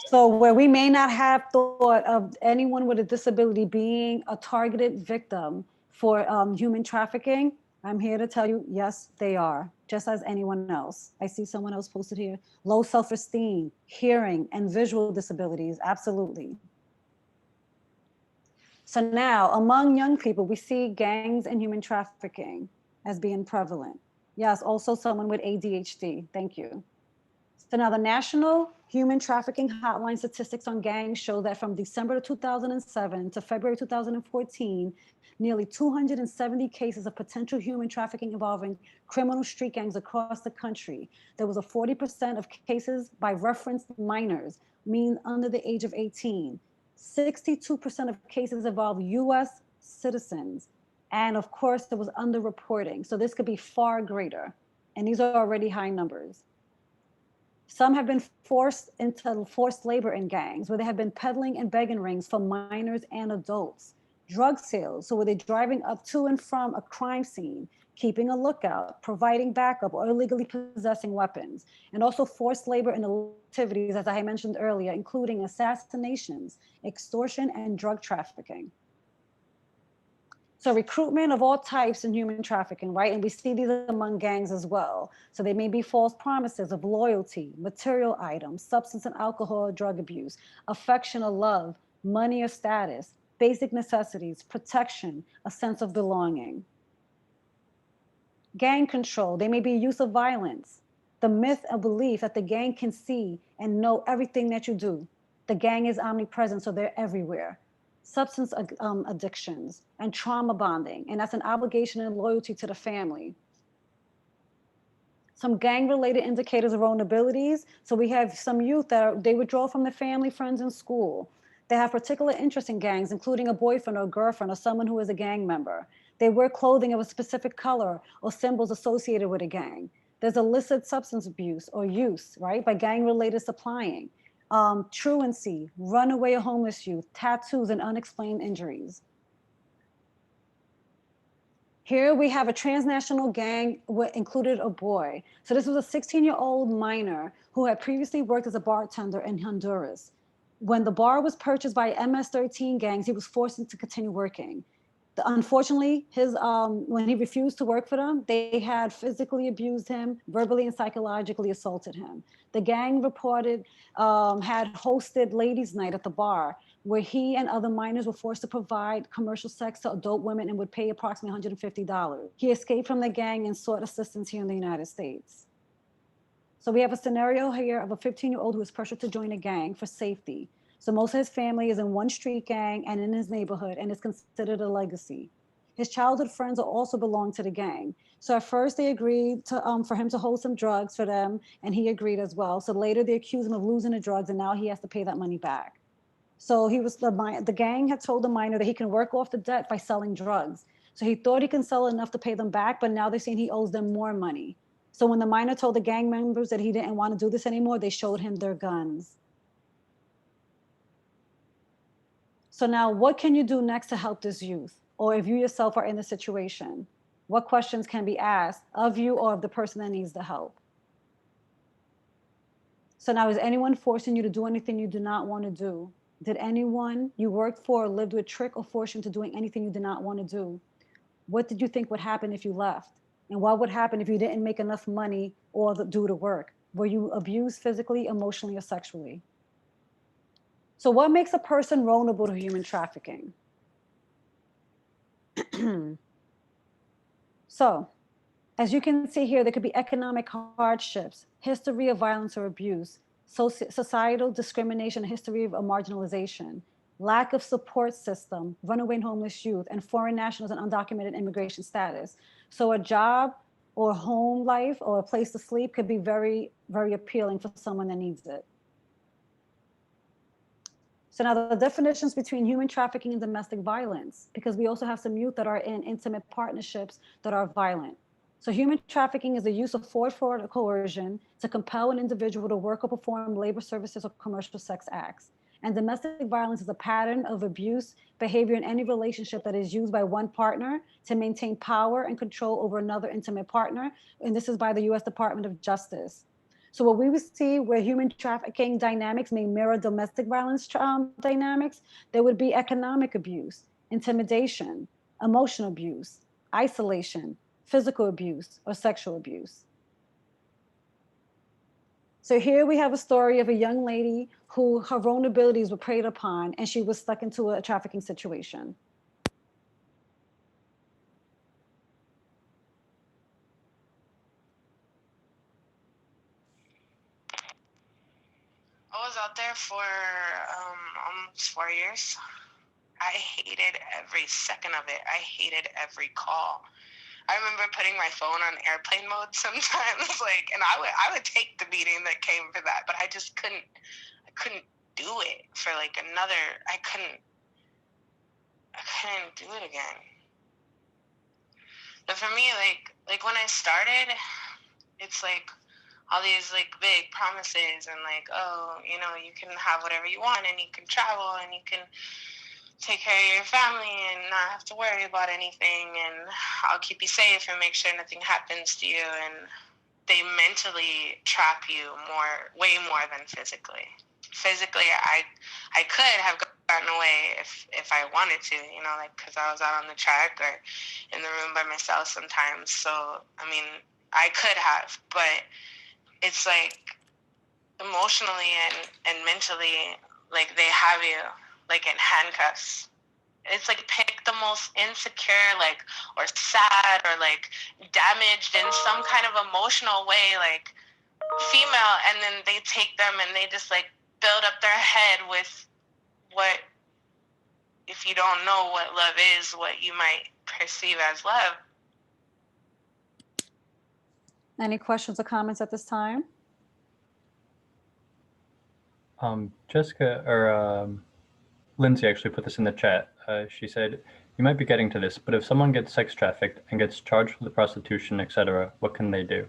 So where we may not have thought of anyone with a disability being a targeted victim for human trafficking, I'm here to tell you, yes, they are, just as anyone else. I see someone else posted here. Low self-esteem, hearing, and visual disabilities, absolutely. So now, among young people, we see gangs and human trafficking as being prevalent. Yes, also someone with ADHD, thank you. So now the National Human Trafficking Hotline statistics on gangs show that from December 2007 to February 2014, nearly 270 cases of potential human trafficking involving criminal street gangs across the country. There was a 40% of cases by referenced minors, meaning under the age of 18. 62% of cases involve US citizens. And of course, there was underreporting. So this could be far greater. And these are already high numbers. Some have been forced into forced labor in gangs where they have been peddling and begging rings for minors and adults. Drug sales, so where they're driving up to and from a crime scene, keeping a lookout, providing backup, or illegally possessing weapons. And also forced labor in activities, as I mentioned earlier, including assassinations, extortion, and drug trafficking. So recruitment of all types in human trafficking, right? And we see these among gangs as well. So they may be false promises of loyalty, material items, substance and alcohol or drug abuse, affection or love, money or status, basic necessities, protection, a sense of belonging. Gang control, they may be use of violence, the myth of belief that the gang can see and know everything that you do. The gang is omnipresent, so they're everywhere. Substance addictions and trauma bonding, and that's an obligation and loyalty to the family. Some gang-related indicators of vulnerabilities. So we have some youth that they withdraw from their family, friends, and school. They have particular interest in gangs, including a boyfriend or girlfriend or someone who is a gang member. They wear clothing of a specific color or symbols associated with a gang. There's illicit substance abuse or use, right, by gang-related supplying. Truancy, runaway or homeless youth, tattoos, and unexplained injuries. Here we have a transnational gang that included a boy. So this was a 16-year-old minor who had previously worked as a bartender in Honduras. When the bar was purchased by MS-13 gangs, he was forced to continue working. Unfortunately, when he refused to work for them, they had physically abused him, verbally and psychologically assaulted him. The gang reported had hosted ladies' night at the bar, where he and other minors were forced to provide commercial sex to adult women and would pay approximately $150. He escaped from the gang and sought assistance here in the United States. So we have a scenario here of a 15-year-old who is pressured to join a gang for safety. So most of his family is in one street gang and in his neighborhood and is considered a legacy. His childhood friends also belong to the gang. So at first they agreed to, for him to hold some drugs for them, and he agreed as well. So later they accused him of losing the drugs, and now he has to pay that money back. So the gang had told the minor that he can work off the debt by selling drugs. So he thought he can sell enough to pay them back, but now they're saying he owes them more money. So when the minor told the gang members that he didn't want to do this anymore, they showed him their guns. So now what can you do next to help this youth? Or if you yourself are in the situation, what questions can be asked of you or of the person that needs the help? So now, is anyone forcing you to do anything you do not want to do? Did anyone you worked for or lived with trick or force you into doing anything you did not want to do? What did you think would happen if you left? And what would happen if you didn't make enough money or do the work? Were you abused physically, emotionally, or sexually? So what makes a person vulnerable to human trafficking? So, as you can see here, there could be economic hardships, history of violence or abuse, societal discrimination, history of marginalization, lack of support system, runaway and homeless youth, and foreign nationals and undocumented immigration status. So a job or home life or a place to sleep could be very, very appealing for someone that needs it. So now the definitions between human trafficking and domestic violence, because we also have some youth that are in intimate partnerships that are violent. So human trafficking is the use of force, fraud, or coercion to compel an individual to work or perform labor services or commercial sex acts. And domestic violence is a pattern of abuse behavior in any relationship that is used by one partner to maintain power and control over another intimate partner. And this is by the US Department of Justice. So what we would see where human trafficking dynamics may mirror domestic violence dynamics, there would be economic abuse, intimidation, emotional abuse, isolation, physical abuse, or sexual abuse. So here we have a story of a young lady who her vulnerabilities were preyed upon and she was stuck into a trafficking situation. I was out there for almost 4 years. I hated every second of it. I hated every call. I remember putting my phone on airplane mode sometimes, like, and I would take the beating that came for that, but I just couldn't do it for like another. I couldn't do it again. But for me, like when I started, it's like all these like big promises and like, oh, you know, you can have whatever you want and you can travel and you can take care of your family and not have to worry about anything, and I'll keep you safe and make sure nothing happens to you. And they mentally trap you way more than physically. Physically, I could have gotten away if I wanted to, you know, like because I was out on the track or in the room by myself sometimes. So I mean, I could have, but it's like emotionally and mentally, like they have you like in handcuffs. It's like pick the most insecure, like, or sad, or like damaged in some kind of emotional way, like female, and then they take them and they just like build up their head with what, if you don't know what love is, what you might perceive as love. Any questions or comments at this time? Jessica or Lindsay actually put this in the chat. She said, "You might be getting to this, but if someone gets sex trafficked and gets charged with prostitution, etc., what can they do?"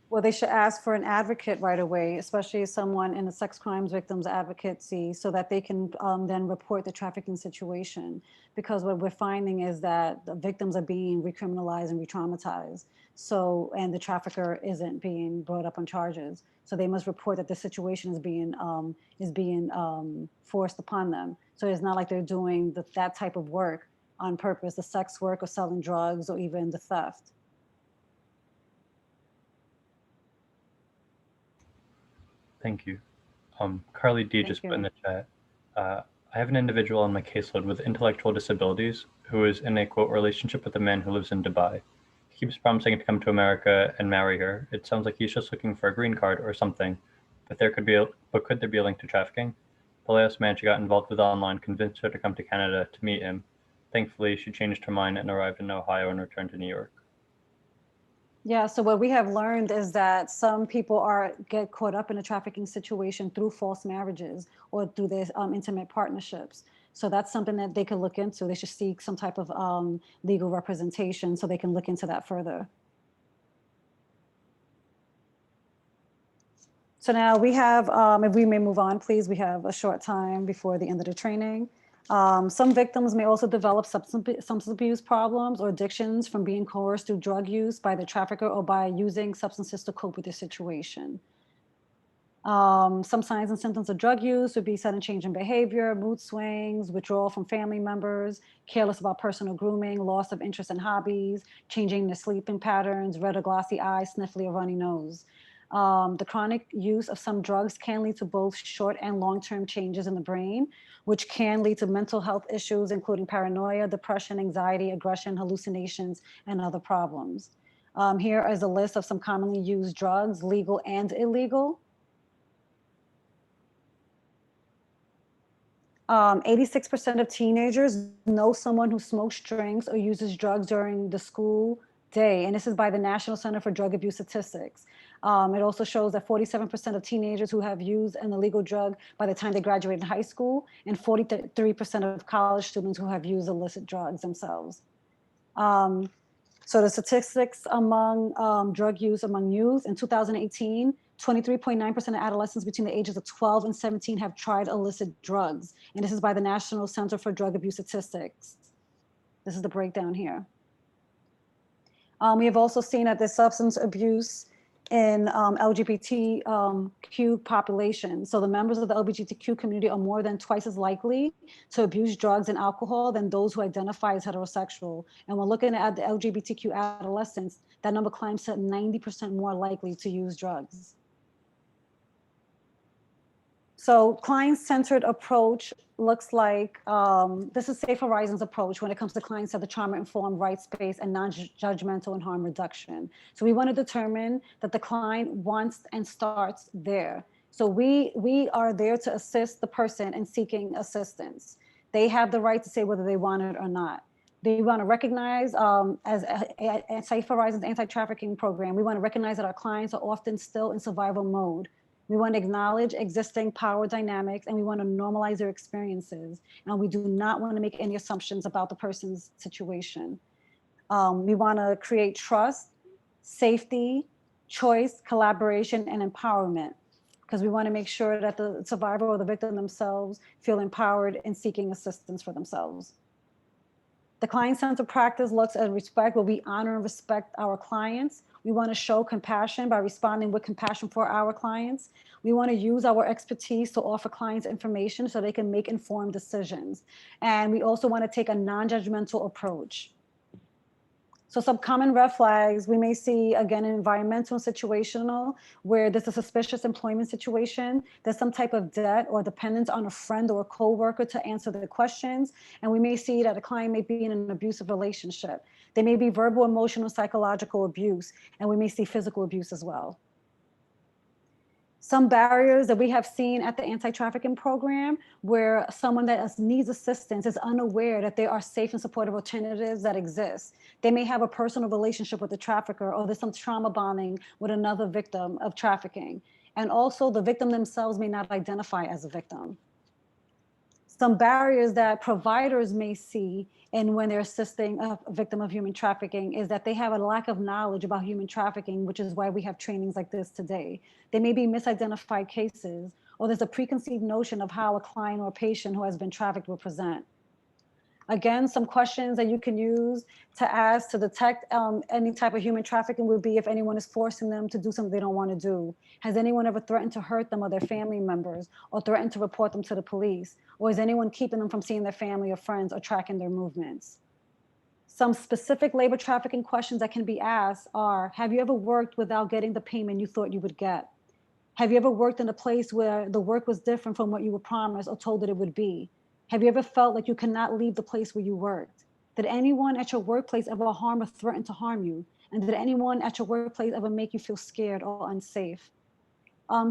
Well, they should ask for an advocate right away, especially someone in the sex crimes victims advocacy, so that they can then report the trafficking situation. Because what we're finding is that the victims are being recriminalized and re-traumatized. So, and the trafficker isn't being brought up on charges. So they must report that the situation is being forced upon them. So it's not like they're doing that type of work on purpose, the sex work or selling drugs or even the theft. Thank you. Carly D just put in the chat, I have an individual on my caseload with intellectual disabilities who is in a quote relationship with a man who lives in Dubai. He keeps promising to come to America and marry her. It sounds like he's just looking for a green card or something, but could there be a link to trafficking? The last man she got involved with online convinced her to come to Canada to meet him. Thankfully, she changed her mind and arrived in Ohio and returned to New York. Yeah, so what we have learned is that some people get caught up in a trafficking situation through false marriages or through their intimate partnerships. So that's something that they could look into. They should seek some type of legal representation so they can look into that further. So now we have, if we may move on, please, we have a short time before the end of the training. Some victims may also develop substance abuse problems or addictions from being coerced through drug use by the trafficker or by using substances to cope with the situation. Some signs and symptoms of drug use would be sudden change in behavior, mood swings, withdrawal from family members, careless about personal grooming, loss of interest in hobbies, changing their sleeping patterns, red or glossy eyes, sniffly or runny nose. The chronic use of some drugs can lead to both short and long-term changes in the brain, which can lead to mental health issues, including paranoia, depression, anxiety, aggression, hallucinations, and other problems. Here is a list of some commonly used drugs, legal and illegal. 86% of teenagers know someone who smokes, drinks, or uses drugs during the school day. And this is by the National Center for Drug Abuse Statistics. It also shows that 47% of teenagers who have used an illegal drug by the time they graduate in high school, and 43% of college students who have used illicit drugs themselves. So the statistics among drug use among youth in 2018, 23.9% of adolescents between the ages of 12 and 17 have tried illicit drugs. And this is by the National Center for Drug Abuse Statistics. This is the breakdown here. We have also seen that the substance abuse in LGBTQ population. So the members of the LGBTQ community are more than twice as likely to abuse drugs and alcohol than those who identify as heterosexual. And when looking at the LGBTQ adolescents, that number climbs to 90% more likely to use drugs. So client-centered approach looks like, this is Safe Horizons approach when it comes to client-centered, trauma-informed, rights-based, and non-judgmental and harm reduction. So we want to determine that the client wants and starts there. So we are there to assist the person in seeking assistance. They have the right to say whether they want it or not. They want to recognize, as a Safe Horizons anti-trafficking program, we want to recognize that our clients are often still in survival mode. We want to acknowledge existing power dynamics, and we want to normalize their experiences. And we do not want to make any assumptions about the person's situation. We want to create trust, safety, choice, collaboration, and empowerment, because we want to make sure that the survivor or the victim themselves feel empowered in seeking assistance for themselves. The client-centered practice looks at respect, where we honor and respect our clients. We want to show compassion by responding with compassion for our clients. We want to use our expertise to offer clients information so they can make informed decisions. And we also want to take a non-judgmental approach. So some common red flags we may see, again, in environmental and situational, where there's a suspicious employment situation, there's some type of debt or dependence on a friend or a coworker to answer the questions. And we may see that a client may be in an abusive relationship. There may be verbal, emotional, psychological abuse, and we may see physical abuse as well. Some barriers that we have seen at the anti-trafficking program, where someone that needs assistance is unaware that there are safe and supportive alternatives that exist. They may have a personal relationship with the trafficker, or there's some trauma bonding with another victim of trafficking. And also the victim themselves may not identify as a victim. Some barriers that providers may see and when they're assisting a victim of human trafficking is that they have a lack of knowledge about human trafficking, which is why we have trainings like this today. They may be misidentified cases, or there's a preconceived notion of how a client or patient who has been trafficked will present. Again, some questions that you can use to ask to detect any type of human trafficking would be if anyone is forcing them to do something they don't want to do. Has anyone ever threatened to hurt them or their family members, or threatened to report them to the police? Or is anyone keeping them from seeing their family or friends or tracking their movements? Some specific labor trafficking questions that can be asked are, have you ever worked without getting the payment you thought you would get? Have you ever worked in a place where the work was different from what you were promised or told that it would be? Have you ever felt like you cannot leave the place where you worked? Did anyone at your workplace ever harm or threaten to harm you? And did anyone at your workplace ever make you feel scared or unsafe?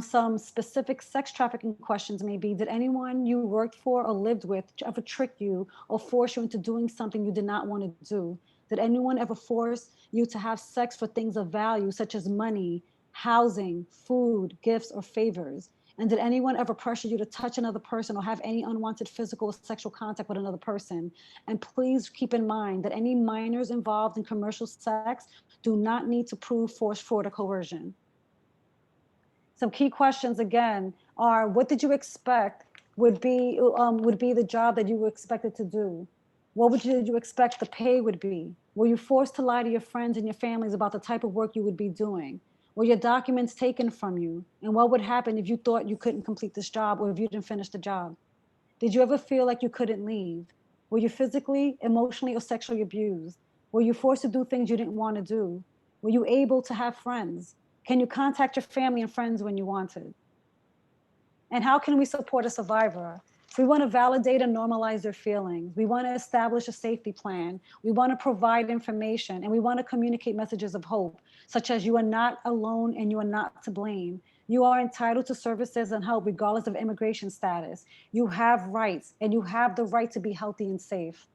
Some specific sex trafficking questions may be, did anyone you worked for or lived with ever trick you or force you into doing something you did not want to do? Did anyone ever force you to have sex for things of value, such as money, housing, food, gifts, or favors? And did anyone ever pressure you to touch another person or have any unwanted physical or sexual contact with another person? And please keep in mind that any minors involved in commercial sex do not need to prove force, fraud, or coercion. Some key questions again are, what did you expect would be the job that you were expected to do? What did you expect the pay would be? Were you forced to lie to your friends and your families about the type of work you would be doing? Were your documents taken from you? And what would happen if you thought you couldn't complete this job, or if you didn't finish the job? Did you ever feel like you couldn't leave? Were you physically, emotionally, or sexually abused? Were you forced to do things you didn't want to do? Were you able to have friends? Can you contact your family and friends when you wanted? And how can we support a survivor? We want to validate and normalize their feelings. We want to establish a safety plan. We want to provide information, and we want to communicate messages of hope, such as you are not alone and you are not to blame. You are entitled to services and help regardless of immigration status. You have rights, and you have the right to be healthy and safe.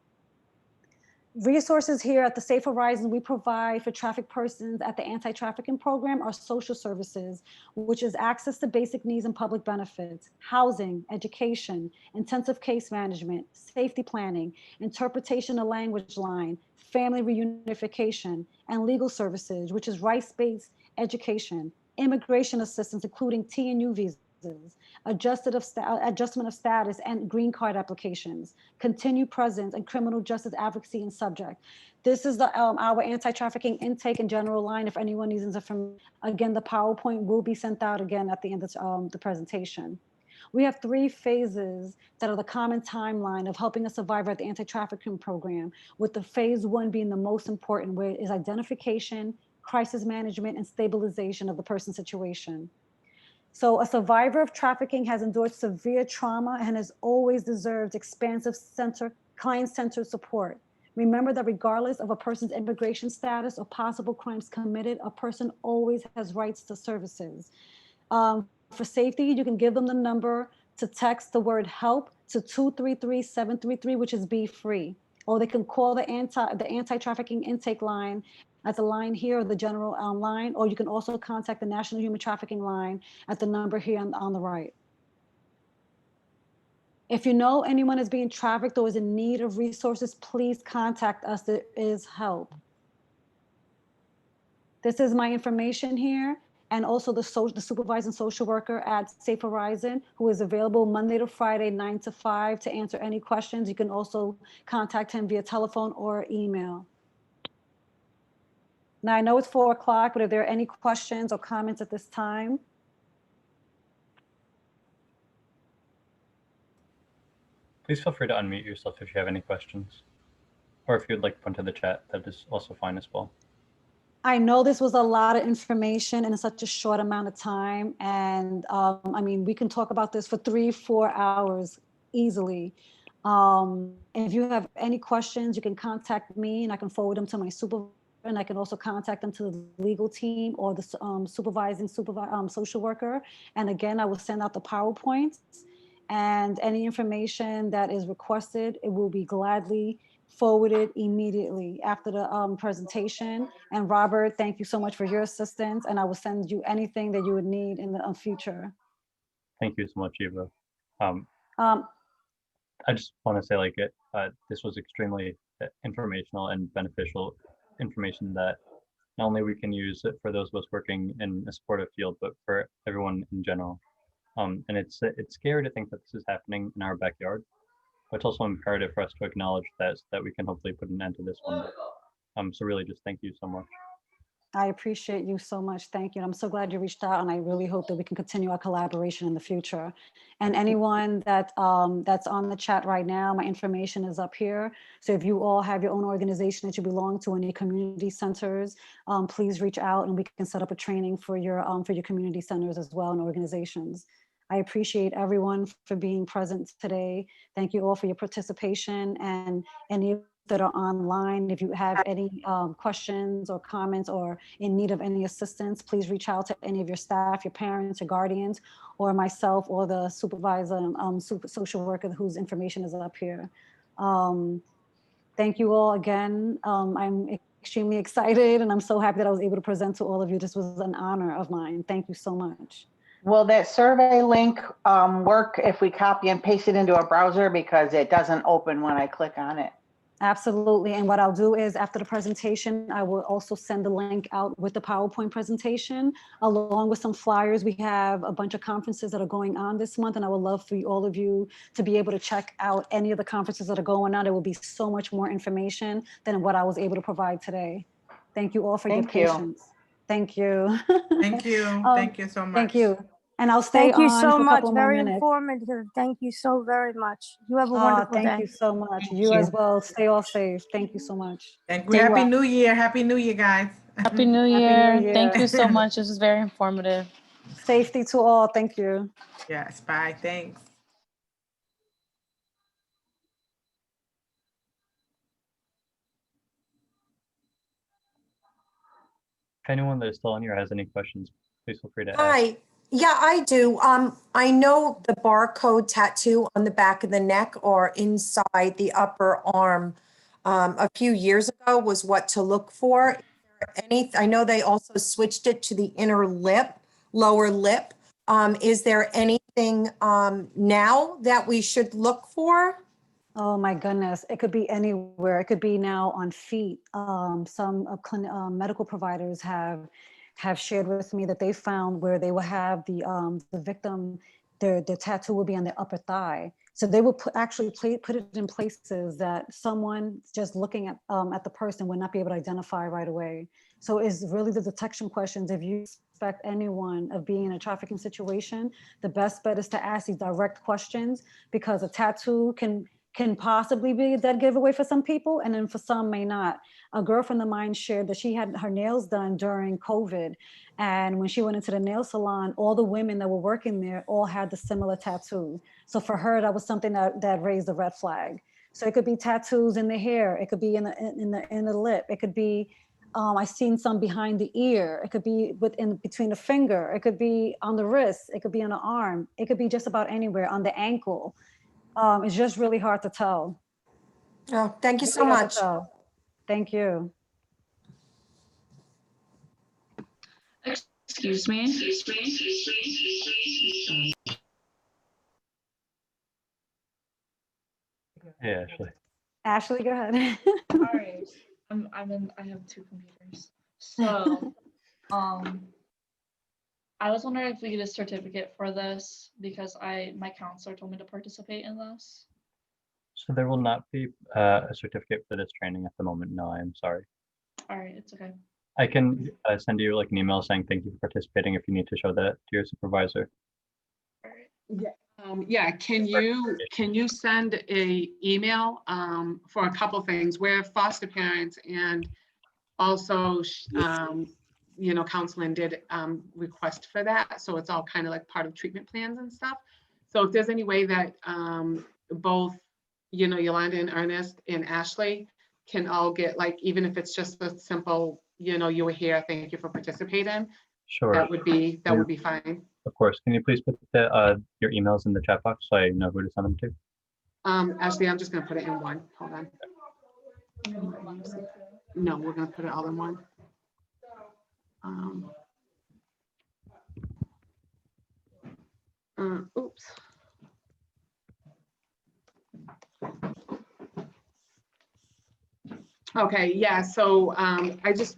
Resources here at the Safe Horizons we provide for trafficked persons at the anti-trafficking program are social services, which is access to basic needs and public benefits, housing, education, intensive case management, safety planning, interpretation of language line, family reunification, and legal services, which is rights-based education, immigration assistance, including T&U visas, adjustment of status and green card applications, continued presence and criminal justice advocacy and subject. This is our anti-trafficking intake and general line. If anyone needs information, again, the PowerPoint will be sent out again at the end of the presentation. We have 3 phases that are the common timeline of helping a survivor at the anti-trafficking program, with the phase 1 being the most important, where it is identification, crisis management, and stabilization of the person's situation. So a survivor of trafficking has endured severe trauma and has always deserved expansive client-centered support. Remember that regardless of a person's immigration status or possible crimes committed, a person always has rights to services. For safety, you can give them the number to text the word help to 233-733, which is Be Free. Or they can call the anti-trafficking intake line at the line here, or the general line, or you can also contact the National Human Trafficking line at the number here on the right. If you know anyone is being trafficked or is in need of resources, please contact us. There is help. This is my information here, and also the supervising social worker at Safe Horizon, who is available Monday to Friday, 9 to 5, to answer any questions. You can also contact him via telephone or email. Now, I know it's 4 o'clock, but if there are any questions or comments at this time? Please feel free to unmute yourself if you have any questions. Or if you'd like to put into the chat, that is also fine as well. I know this was a lot of information in such a short amount of time. And I mean, we can talk about this for 3-4 hours easily. If you have any questions, you can contact me and I can forward them to my supervisor, and I can also contact them to the legal team or the supervising social worker. And again, I will send out the PowerPoints, and any information that is requested, it will be gladly forwarded immediately after the presentation. And Robert, thank you so much for your assistance, and I will send you anything that you would need in the future. Thank you so much, Eva. I just want to say, like, this was extremely informational and beneficial information that not only we can use it for those of us working in a supportive field, but for everyone in general. And it's scary to think that this is happening in our backyard, but it's also imperative for us to acknowledge that, so that we can hopefully put an end to this one day. So really just thank you so much. I appreciate you so much. Thank you. And I'm so glad you reached out, and I really hope that we can continue our collaboration in the future. And anyone that that's on the chat right now, my information is up here. So if you all have your own organization that you belong to, any community centers, please reach out and we can set up a training for your community centers as well and organizations. I appreciate everyone for being present today. Thank you all for your participation, and any that are online. If you have any questions or comments or in need of any assistance, please reach out to any of your staff, your parents, your guardians, or myself, or the supervisor, social worker whose information is up here. Thank you all again. I'm extremely excited, and I'm so happy that I was able to present to all of you. This was an honor of mine. Thank you so much. Will that survey link work if we copy and paste it into a browser, because it doesn't open when I click on it? Absolutely. And what I'll do is, after the presentation, I will also send the link out with the PowerPoint presentation, along with some flyers. We have a bunch of conferences that are going on this month, and I would love for all of you to be able to check out any of the conferences that are going on. There will be so much more information than what I was able to provide today. Thank you all for your patience. Thank you. Thank you. Thank you so much. Thank you. And I'll stay on. Thank you so for a much. couple more Very minutes. informative. Thank you so very much. You have a wonderful day. Thank you so much. You as well. Stay all safe. Thank you so much. Thank you. Happy New Year. Happy New Year, guys. Happy New Year. Thank you so much. This was very informative. Safety to all. Thank you. Yes. Bye. Thanks. If anyone that is still on here has any questions, please feel free to ask. Hi. Yeah, I do. I know the barcode tattoo on the back of the neck or inside the upper arm a few years ago was what to look for. I know they also switched it to the inner lip, lower lip. Is there anything now that we should look for? Oh my goodness, it could be anywhere. It could be now on feet. Some medical providers have have shared with me that they found where they will have the victim, their tattoo will be on their upper thigh. So they will actually put it in places that someone just looking at the person would not be able to identify right away. So it's really the detection questions. If you suspect anyone of being in a trafficking situation, the best bet is to ask these direct questions, because a tattoo can possibly be a dead giveaway for some people, and then for some may not. A girlfriend of mine shared that she had her nails done during COVID, and when she went into the nail salon, all the women that were working there all had the similar tattoo. So for her, that was something that raised a red flag. So it could be tattoos in the hair, it could be in the lip, it could be I seen some behind the ear, it could be between the finger, it could be on the wrist, it could be on the arm, it could be just about anywhere, on the ankle. It's just really hard to tell. Oh, thank you so much. Thank you. Excuse me. Hey, Ashley. Ashley, go ahead. All right. I have two computers. So, I was wondering if we get a certificate for this, because my counselor told me to participate in this. So there will not be a certificate for this training at the moment. No, I am sorry. All right, it's okay. I can send you like an email saying thank you for participating if you need to show that to your supervisor. Yeah, can you send a email for a couple things? We're foster parents, and also counseling did request for that, so it's all kind of like part of treatment plans and stuff. So if there's any way that both Yolanda and Ernest and Ashley can all get, like, even if it's just a simple you were here, thank you for participating. Sure. That would be fine. Of course. Can you please put your emails in the chat box so I know who to send them to? Ashley, I'm just gonna put it in one. Hold on. No, we're gonna put it all in one. Oops. Okay, yeah, so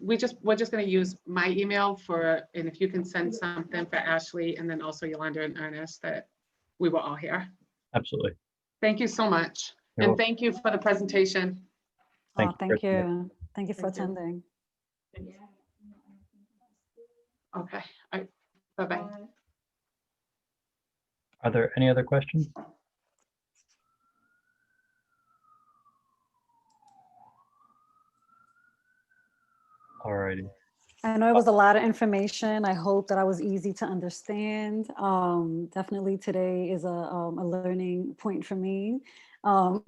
we're just gonna use my email and if you can send something for Ashley, and then also Yolanda and Ernest, that we were all here. Absolutely. Thank you so much. You're And thank you for the presentation. Thank you. Thank you for attending. Okay, bye-bye. Are there any other questions? Alrighty. I know it was a lot of information. I hope that I was easy to understand. Definitely today is a learning point for me. I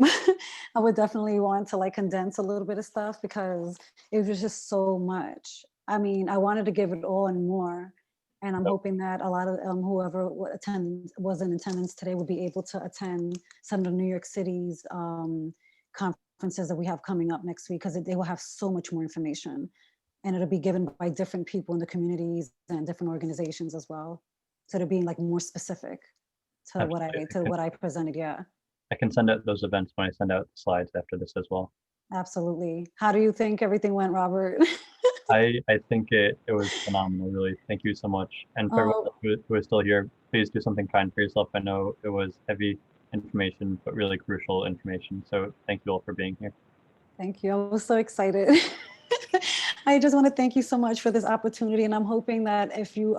would definitely want to condense a little bit of stuff, because it was just so much. I mean, I wanted to give it all and more. And I'm hoping that a lot of whoever was in attendance today will be able to attend some of the New York City's conferences that we have coming up next week, because they will have so much more information. And it'll be given by different people in the communities and different organizations as well. So it'll be more specific to what I presented. Yeah. I can send out those events when I send out the slides after this as well. Absolutely. How do you think everything went, Robert? I think it was phenomenal, really. Thank you so much. And for everyone who is still here, please do something kind for yourself. I know it was heavy information, but really crucial information. So thank you all for being here. Thank you. I was so excited. I just want to thank you so much for this opportunity. And I'm hoping that if you